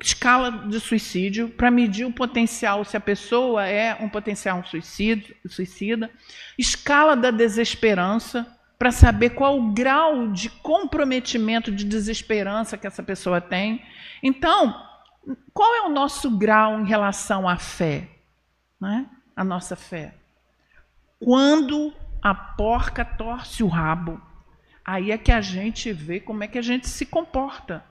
escala de suicídio, para medir o potencial, se a pessoa é um potencial suicida, escala da desesperança, para saber qual o grau de comprometimento, de desesperança que essa pessoa tem. Então, qual é o nosso grau em relação à fé? Né? A nossa fé. Quando a porca torce o rabo, aí é que a gente vê como é que a gente se comporta.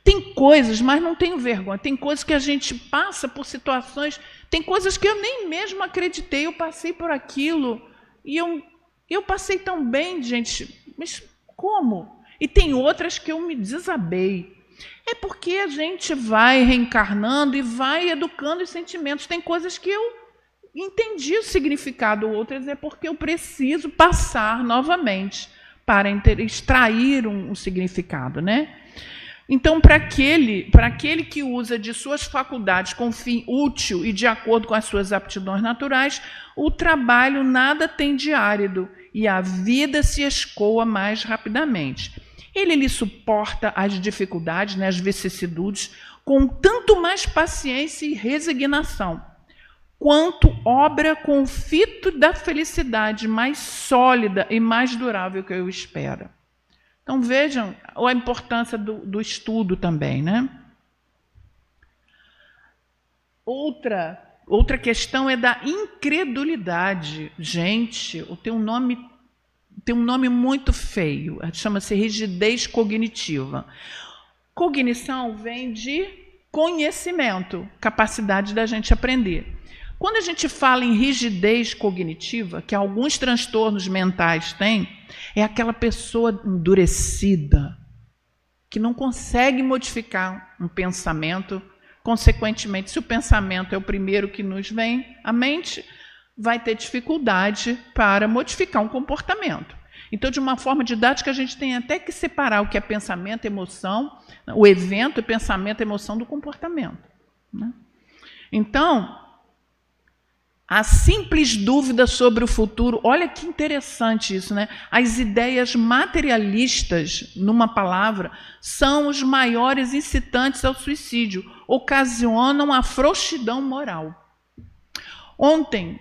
Tem coisas, mas não tenho vergonha, tem coisas que a gente passa por situações, tem coisas que eu nem mesmo acreditei, eu passei por aquilo, e eu passei tão bem, gente, mas como? E tem outras que eu me desabei. É porque a gente vai reencarnando e vai educando os sentimentos. Tem coisas que eu entendi o significado, outras é porque eu preciso passar novamente para extrair um significado, né? Então, para aquele que usa de suas faculdades com fim útil e de acordo com as suas aptidões naturais, o trabalho nada tem de árido e a vida se escoa mais rapidamente. Ele lhe suporta as dificuldades, né, as vicissitudes, com tanto mais paciência e resignação, quanto obra com o fito da felicidade mais sólida e mais durável que eu espero. Então, vejam a importância do estudo também, né? Outra questão é da incredulidade. Gente, tem um nome muito feio, chama-se rigidez cognitiva. Cognição vem de conhecimento, capacidade da gente aprender. Quando a gente fala em rigidez cognitiva, que alguns transtornos mentais têm, é aquela pessoa endurecida, que não consegue modificar um pensamento. Consequentemente, se o pensamento é o primeiro que nos vem à mente, vai ter dificuldade para modificar um comportamento. Então, de uma forma didática, a gente tem até que separar o que é pensamento, emoção, o evento, pensamento, emoção do comportamento, né? Então, a simples dúvida sobre o futuro, olha que interessante isso, né? As ideias materialistas, numa palavra, são os maiores incitantes ao suicídio, ocasionam a frouxidão moral. Ontem,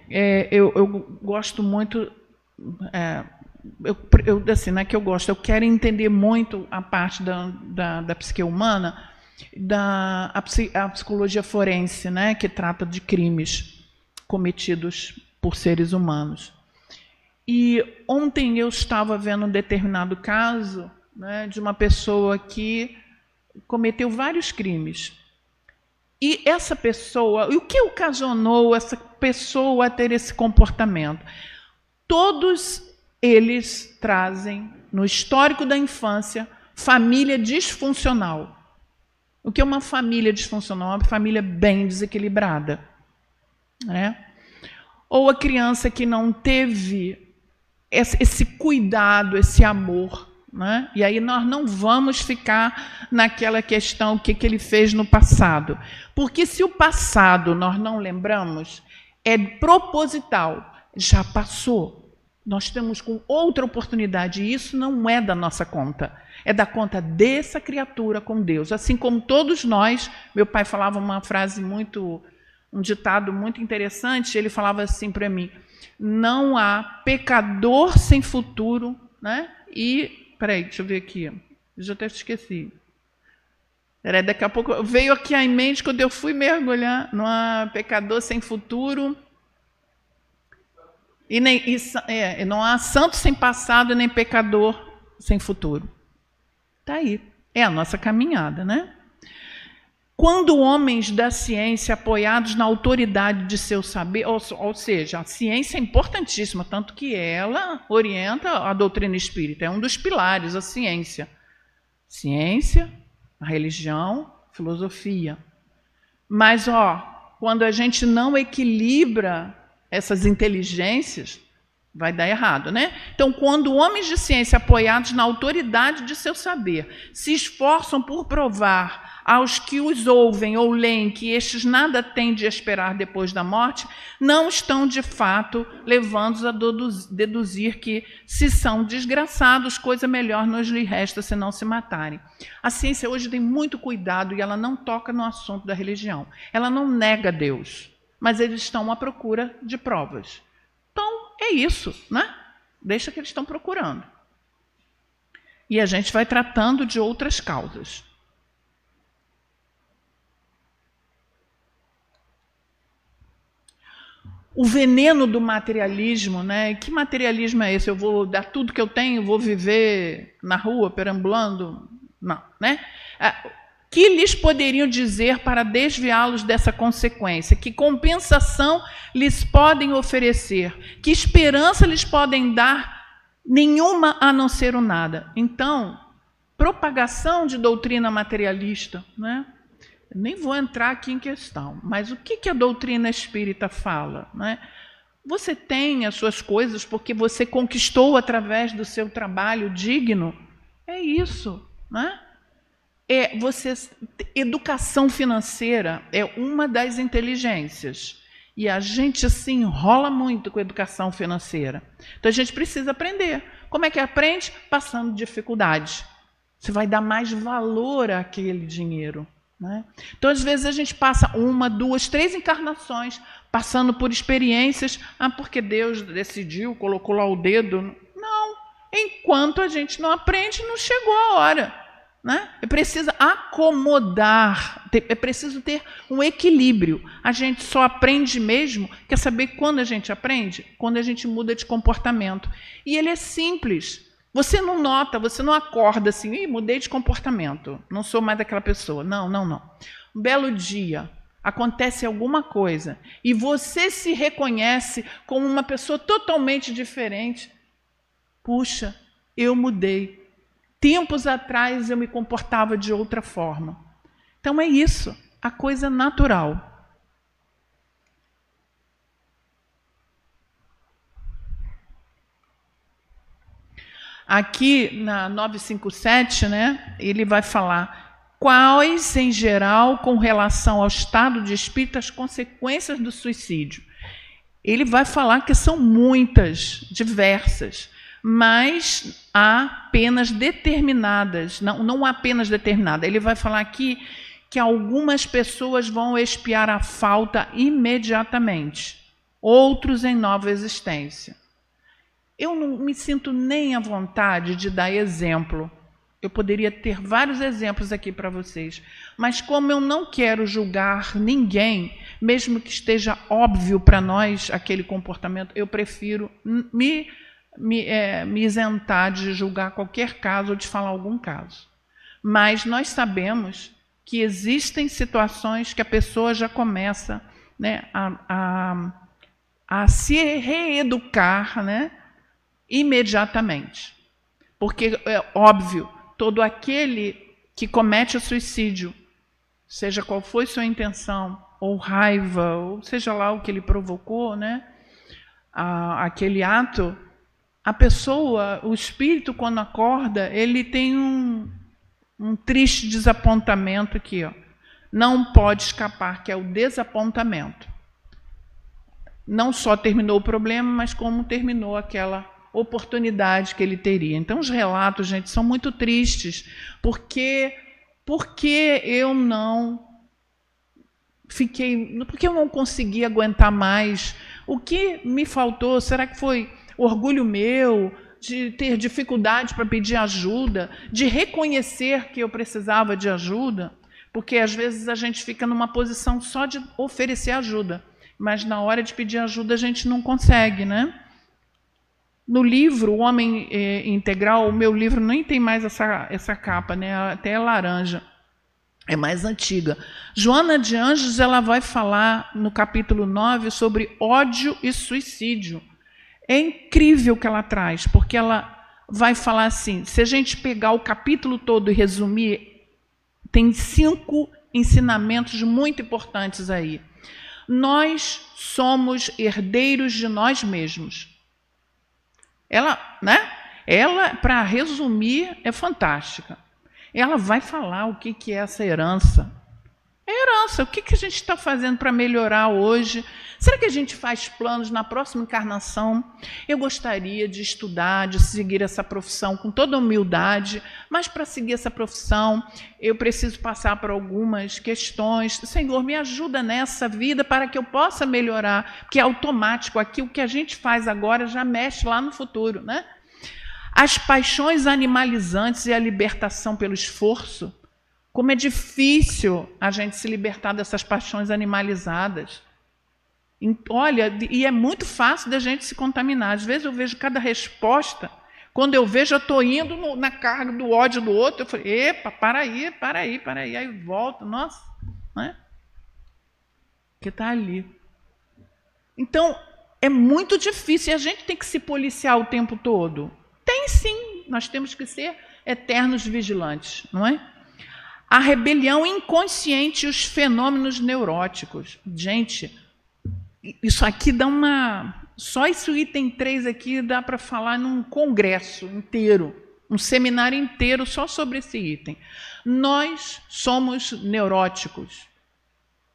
eu gosto muito, assim, não é que eu gosto, eu quero entender muito a parte da psique humana, a psicologia forense, né, que trata de crimes cometidos por seres humanos. E ontem eu estava vendo um determinado caso, né, de uma pessoa que cometeu vários crimes. E essa pessoa, o que ocasionou essa pessoa a ter esse comportamento? Todos eles trazem, no histórico da infância, família disfuncional. O que é uma família disfuncional? Uma família bem desequilibrada, né? Ou a criança que não teve esse cuidado, esse amor, né? E aí nós não vamos ficar naquela questão, o que ele fez no passado. Porque se o passado nós não lembramos, é proposital, já passou. Nós temos com outra oportunidade, e isso não é da nossa conta. É da conta dessa criatura com Deus. Assim como todos nós, meu pai falava uma frase um ditado muito interessante, ele falava assim para mim: não há pecador sem futuro, né? E, peraí, deixa eu ver aqui, eu já até esqueci. Daqui a pouco veio aqui à mente quando eu fui mergulhar. Não há pecador sem futuro, não há santo sem passado, nem pecador sem futuro. Está aí, é a nossa caminhada, né? Quando homens da ciência, apoiados na autoridade de seu saber, ou seja, a ciência é importantíssima, tanto que ela orienta a doutrina espírita, é um dos pilares, a ciência. Ciência, a religião, filosofia. Mas, quando a gente não equilibra essas inteligências, vai dar errado, né? Então, quando homens de ciência, apoiados na autoridade de seu saber, se esforçam por provar aos que os ouvem ou leem que estes nada têm de esperar depois da morte, não estão, de fato, levando-os a deduzir que, se são desgraçados, coisa melhor nos lhe resta senão se matarem. A ciência hoje tem muito cuidado e ela não toca no assunto da religião. Ela não nega Deus, mas eles estão à procura de provas. Então, é isso, né? Deixa que eles estão procurando. E a gente vai tratando de outras causas. O veneno do materialismo, né? Que materialismo é esse? Eu vou dar tudo que eu tenho, vou viver na rua, perambulando? Não, né? Que lhes poderiam dizer para desviá-los dessa consequência? Que compensação lhes podem oferecer? Que esperança lhes podem dar? Nenhuma a não ser o nada. Então, propagação de doutrina materialista, né? Nem vou entrar aqui em questão, mas o que a doutrina espírita fala, né? Você tem as suas coisas porque você conquistou através do seu trabalho digno. É isso, né? Educação financeira é uma das inteligências. E a gente se enrola muito com educação financeira. Então a gente precisa aprender. Como é que aprende? Passando dificuldade. Você vai dar mais valor àquele dinheiro, né? Então, às vezes, a gente passa 1, 2, 3 encarnações passando por experiências. Porque Deus decidiu, colocou lá o dedo. Não. Enquanto a gente não aprende, não chegou a hora, né? É preciso acomodar, é preciso ter um equilíbrio. A gente só aprende mesmo, quer saber quando a gente aprende? Quando a gente muda de comportamento. E ele é simples. Você não nota, você não acorda assim, mudei de comportamento, não sou mais daquela pessoa. Não. Um belo dia, acontece alguma coisa e você se reconhece como uma pessoa totalmente diferente, puxa, eu mudei. Tempos atrás eu me comportava de outra forma. Então é isso, a coisa natural. Aqui na 957, né, ele vai falar quais, em geral, com relação ao estado de espírito, as consequências do suicídio. Ele vai falar que são muitas, diversas, mas há penas determinadas, não há penas determinadas. Ele vai falar aqui que algumas pessoas vão expiar a falta imediatamente, outros em nova existência. Eu não me sinto nem à vontade de dar exemplo. Eu poderia ter vários exemplos aqui para vocês, mas como eu não quero julgar ninguém, mesmo que esteja óbvio para nós aquele comportamento, eu prefiro me isentar de julgar qualquer caso ou de falar algum caso. Mas nós sabemos que existem situações que a pessoa já começa, né, a se reeducar, né, imediatamente. Porque, é óbvio, todo aquele que comete o suicídio, seja qual foi sua intenção, ou raiva, ou seja lá o que ele provocou, né, aquele ato, a pessoa, o espírito, quando acorda, ele tem um triste desapontamento aqui, ó. Não pode escapar, que é o desapontamento. Não só terminou o problema, mas como terminou aquela oportunidade que ele teria. Então, os relatos, gente, são muito tristes, porque eu não fiquei, porque eu não consegui aguentar mais. O que me faltou? Será que foi orgulho meu, de ter dificuldade para pedir ajuda, de reconhecer que eu precisava de ajuda? Porque às vezes a gente fica numa posição só de oferecer ajuda, mas na hora de pedir ajuda a gente não consegue, né? No livro, O Homem Integral, o meu livro nem tem mais essa capa, né? Até é laranja, é mais antiga. Joana de Anjos, ela vai falar no capítulo 9 sobre ódio e suicídio. É incrível o que ela traz, porque ela vai falar assim, se a gente pegar o capítulo todo e resumir, tem 5 ensinamentos muito importantes aí. Nós somos herdeiros de nós mesmos. Ela, para resumir, é fantástica. Ela vai falar o que é essa herança. Herança, o que a gente está fazendo para melhorar hoje? Será que a gente faz planos na próxima encarnação? Eu gostaria de estudar, de seguir essa profissão com toda humildade, mas para seguir essa profissão eu preciso passar por algumas questões. Senhor, me ajuda nessa vida para que eu possa melhorar, porque é automático, aqui o que a gente faz agora já mexe lá no futuro, né? As paixões animalizantes e a libertação pelo esforço. Como é difícil a gente se libertar dessas paixões animalizadas. Olha, e é muito fácil da gente se contaminar. Às vezes eu vejo cada resposta, quando eu vejo, eu estou indo na carga do ódio do outro, eu falo, epa, para aí, aí volta, nossa, né? Que está ali. Então, é muito difícil, e a gente tem que se policiar o tempo todo. Tem sim, nós temos que ser eternos vigilantes, não é? A rebelião inconsciente e os fenômenos neuróticos. Gente, isso aqui dá uma... Só esse item 3 aqui dá para falar num congresso inteiro, um seminário inteiro só sobre esse item. Nós somos neuróticos.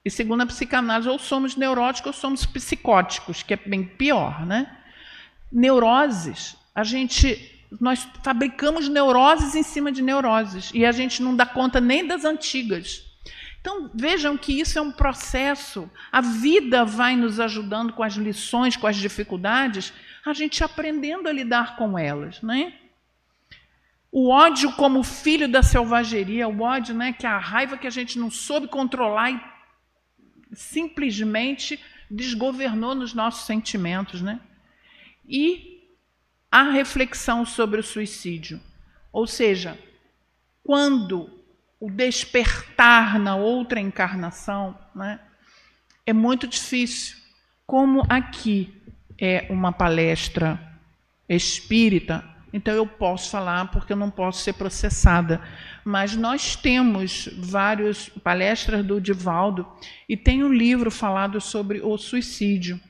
E segundo a psicanálise, ou somos neuróticos ou somos psicóticos, que é bem pior, né? Neuroses, nós fabricamos neuroses em cima de neuroses e a gente não dá conta nem das antigas. Então, vejam que isso é um processo. A vida vai nos ajudando com as lições, com as dificuldades, a gente aprendendo a lidar com elas, né? O ódio como filho da selvageria, o ódio, né, que é a raiva que a gente não soube controlar e simplesmente desgovernou nos nossos sentimentos, né? E a reflexão sobre o suicídio, ou seja, quando o despertar na outra encarnação, né, é muito difícil. Como aqui é uma palestra espírita, então eu posso falar porque eu não posso ser processada. Mas nós temos várias palestras do Divaldo e tem um livro falado sobre o suicídio.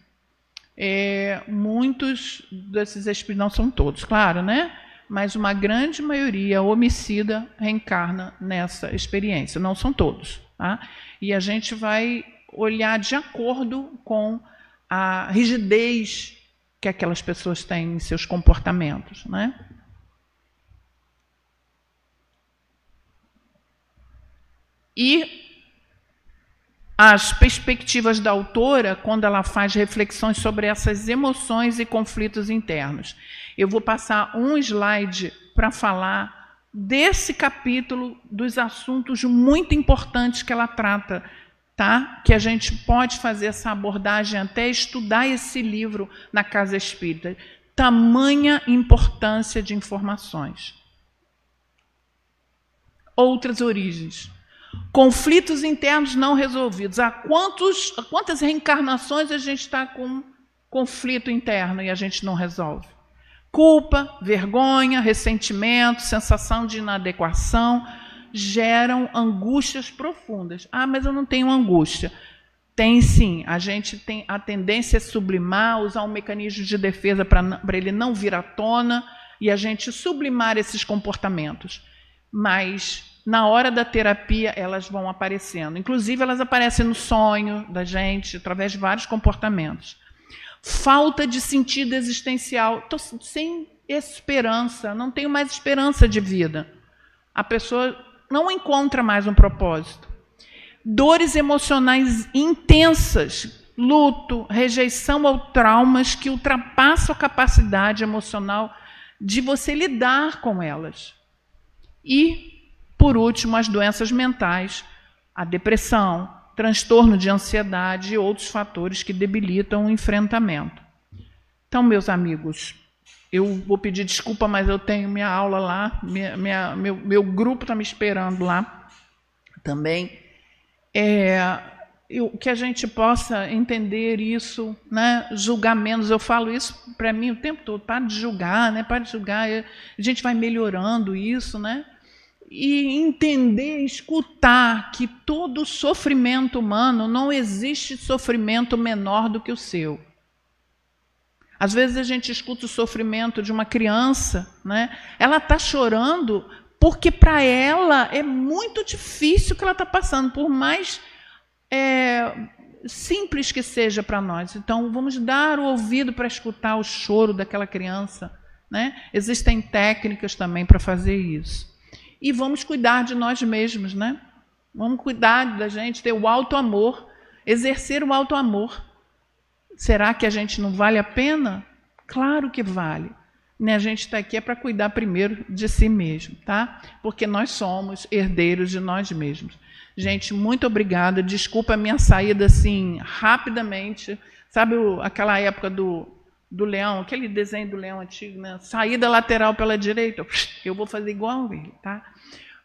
Muitos desses espíritos, não são todos, claro, né? Mas uma grande maioria homicida reencarna nessa experiência. Não são todos, tá? E a gente vai olhar de acordo com a rigidez que aquelas pessoas têm em seus comportamentos, né? E as perspectivas da autora, quando ela faz reflexões sobre essas emoções e conflitos internos. Eu vou passar um slide para falar desse capítulo, dos assuntos muito importantes que ela trata, tá? Que a gente pode fazer essa abordagem, até estudar esse livro na Casa Espírita. Tamanha importância de informações. Outras origens. Conflitos internos não resolvidos. Há quantas reencarnações a gente está com conflito interno e a gente não resolve? Culpa, vergonha, ressentimento, sensação de inadequação geram angústias profundas. Ah, mas eu não tenho angústia. Tem sim. A gente tem a tendência a sublimar, usar um mecanismo de defesa para ele não vir à tona e a gente sublimar esses comportamentos. Mas na hora da terapia, elas vão aparecendo. Inclusive, elas aparecem no sonho da gente, através de vários comportamentos. Falta de sentido existencial. Estou sem esperança, não tenho mais esperança de vida. A pessoa não encontra mais um propósito. Dores emocionais intensas, luto, rejeição ou traumas que ultrapassam a capacidade emocional de você lidar com elas. E por último, as doenças mentais, a depressão, transtorno de ansiedade e outros fatores que debilitam o enfrentamento. Então, meus amigos, eu vou pedir desculpa, mas eu tenho minha aula lá, meu grupo está me esperando lá também. Que a gente possa entender isso, né? Julgar menos. Eu falo isso para mim o tempo todo, para de julgar, né? Para de julgar. A gente vai melhorando isso, né? E entender, escutar que todo sofrimento humano, não existe sofrimento menor do que o seu. Às vezes a gente escuta o sofrimento de uma criança, né? Ela está chorando porque para ela é muito difícil o que ela está passando, por mais simples que seja para nós. Então vamos dar o ouvido para escutar o choro daquela criança, né? Existem técnicas também para fazer isso. E vamos cuidar de nós mesmos, né? Vamos cuidar da gente, ter o auto-amor, exercer o auto-amor. Será que a gente não vale a pena? Claro que vale. A gente está aqui para cuidar primeiro de si mesmo, tá? Porque nós somos herdeiros de nós mesmos. Gente, muito obrigada. Desculpa a minha saída assim, rapidamente. Sabe aquela época do leão, aquele desenho do leão antigo, né? Saída lateral pela direita, eu vou fazer igual ele, tá?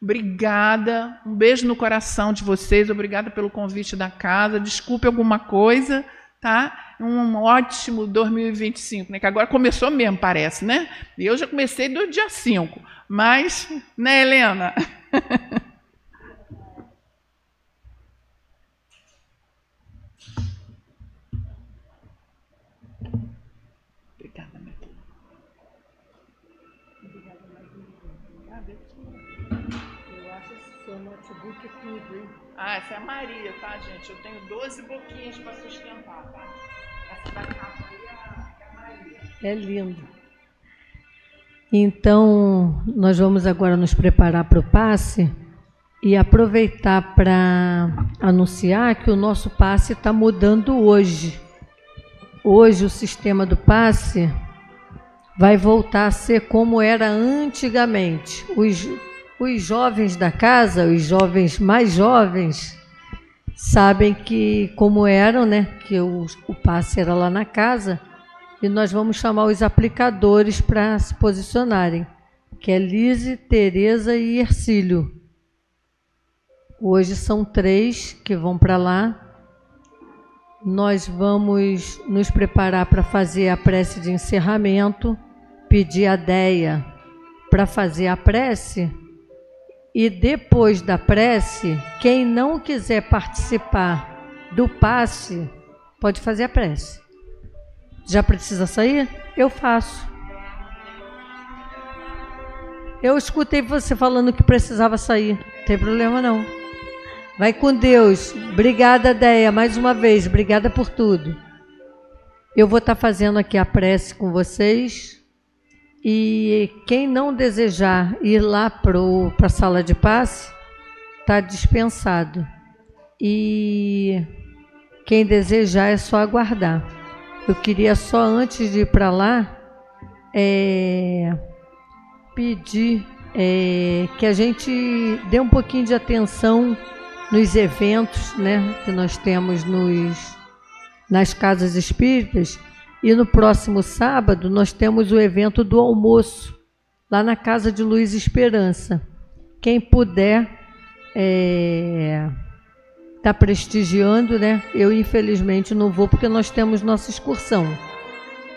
Obrigada, um beijo no coração de vocês, obrigada pelo convite da casa, desculpe alguma coisa, tá? Um ótimo 2025, né? Que agora começou mesmo, parece, né? Eu já comecei do dia 5, mas, né, Helena? Ah, essa é a Maria, tá, gente? Eu tenho 12 boquinhas para sustentar, tá? Essa da capa aí é a Maria. É lindo. Então, nós vamos agora nos preparar para o passe e aproveitar para anunciar que o nosso passe está mudando hoje. Hoje o sistema do passe vai voltar a ser como era antigamente. Os jovens da casa, os jovens mais jovens, sabem que como eram, né? Que o passe era lá na casa, e nós vamos chamar os aplicadores para se posicionarem, que é Lise, Tereza e Ercílio. Hoje são 3 que vão para lá nós vamos nos preparar para fazer a prece de encerramento, pedir a Déia para fazer a prece, e depois da prece, quem não quiser participar do passe, pode fazer a prece. Já precisa sair? Eu faço. Eu escutei você falando que precisava sair. Não tem problema não. Vai com Deus. Obrigada, Déia, mais uma vez. Obrigada por tudo. Eu vou estar fazendo aqui a prece com vocês. E quem não desejar ir lá para a sala de passe, está dispensado. E quem desejar é só aguardar. Eu queria só, antes de ir para lá, pedir que a gente dê um pouquinho de atenção nos eventos, né, que nós temos nas casas espíritas. E no próximo sábado nós temos o evento do almoço, lá na Casa de Luz e Esperança. Quem puder tá prestigiando, né? Eu infelizmente não vou porque nós temos nossa excursão.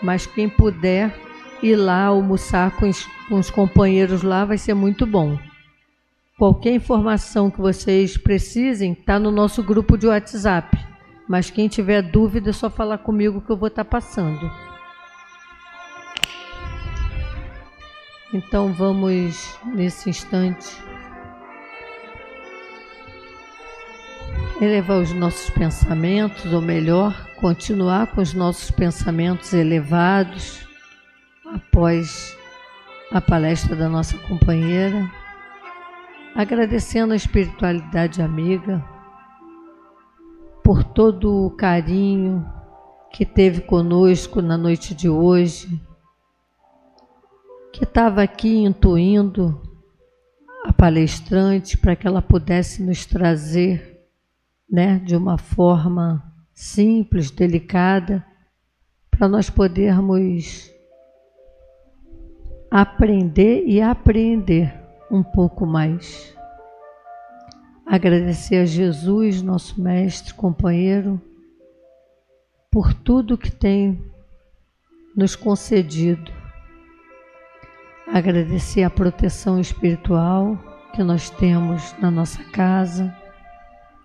Mas quem puder ir lá almoçar com os companheiros lá vai ser muito bom. Qualquer informação que vocês precisem está no nosso grupo de WhatsApp. Mas quem tiver dúvida é só falar comigo que eu vou estar passando. Então vamos, nesse instante, elevar os nossos pensamentos, ou melhor, continuar com os nossos pensamentos elevados após a palestra da nossa companheira, agradecendo a espiritualidade amiga por todo o carinho que teve conosco na noite de hoje, que estava aqui intuindo a palestrante para que ela pudesse nos trazer, né, de uma forma simples, delicada, para nós podermos aprender e apreender um pouco mais. Agradecer a Jesus, nosso mestre, companheiro, por tudo que tem nos concedido. Agradecer a proteção espiritual que nós temos na nossa casa,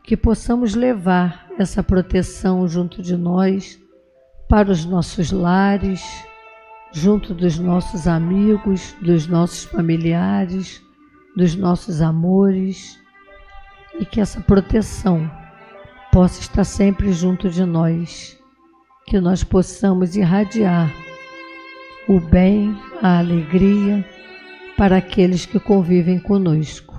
que possamos levar essa proteção junto de nós para os nossos lares, junto dos nossos amigos, dos nossos familiares, dos nossos amores, e que essa proteção possa estar sempre junto de nós, que nós possamos irradiar o bem, a alegria para aqueles que convivem conosco.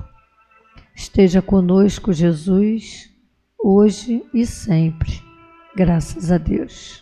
Esteja conosco, Jesus, hoje e sempre. Graças a Deus.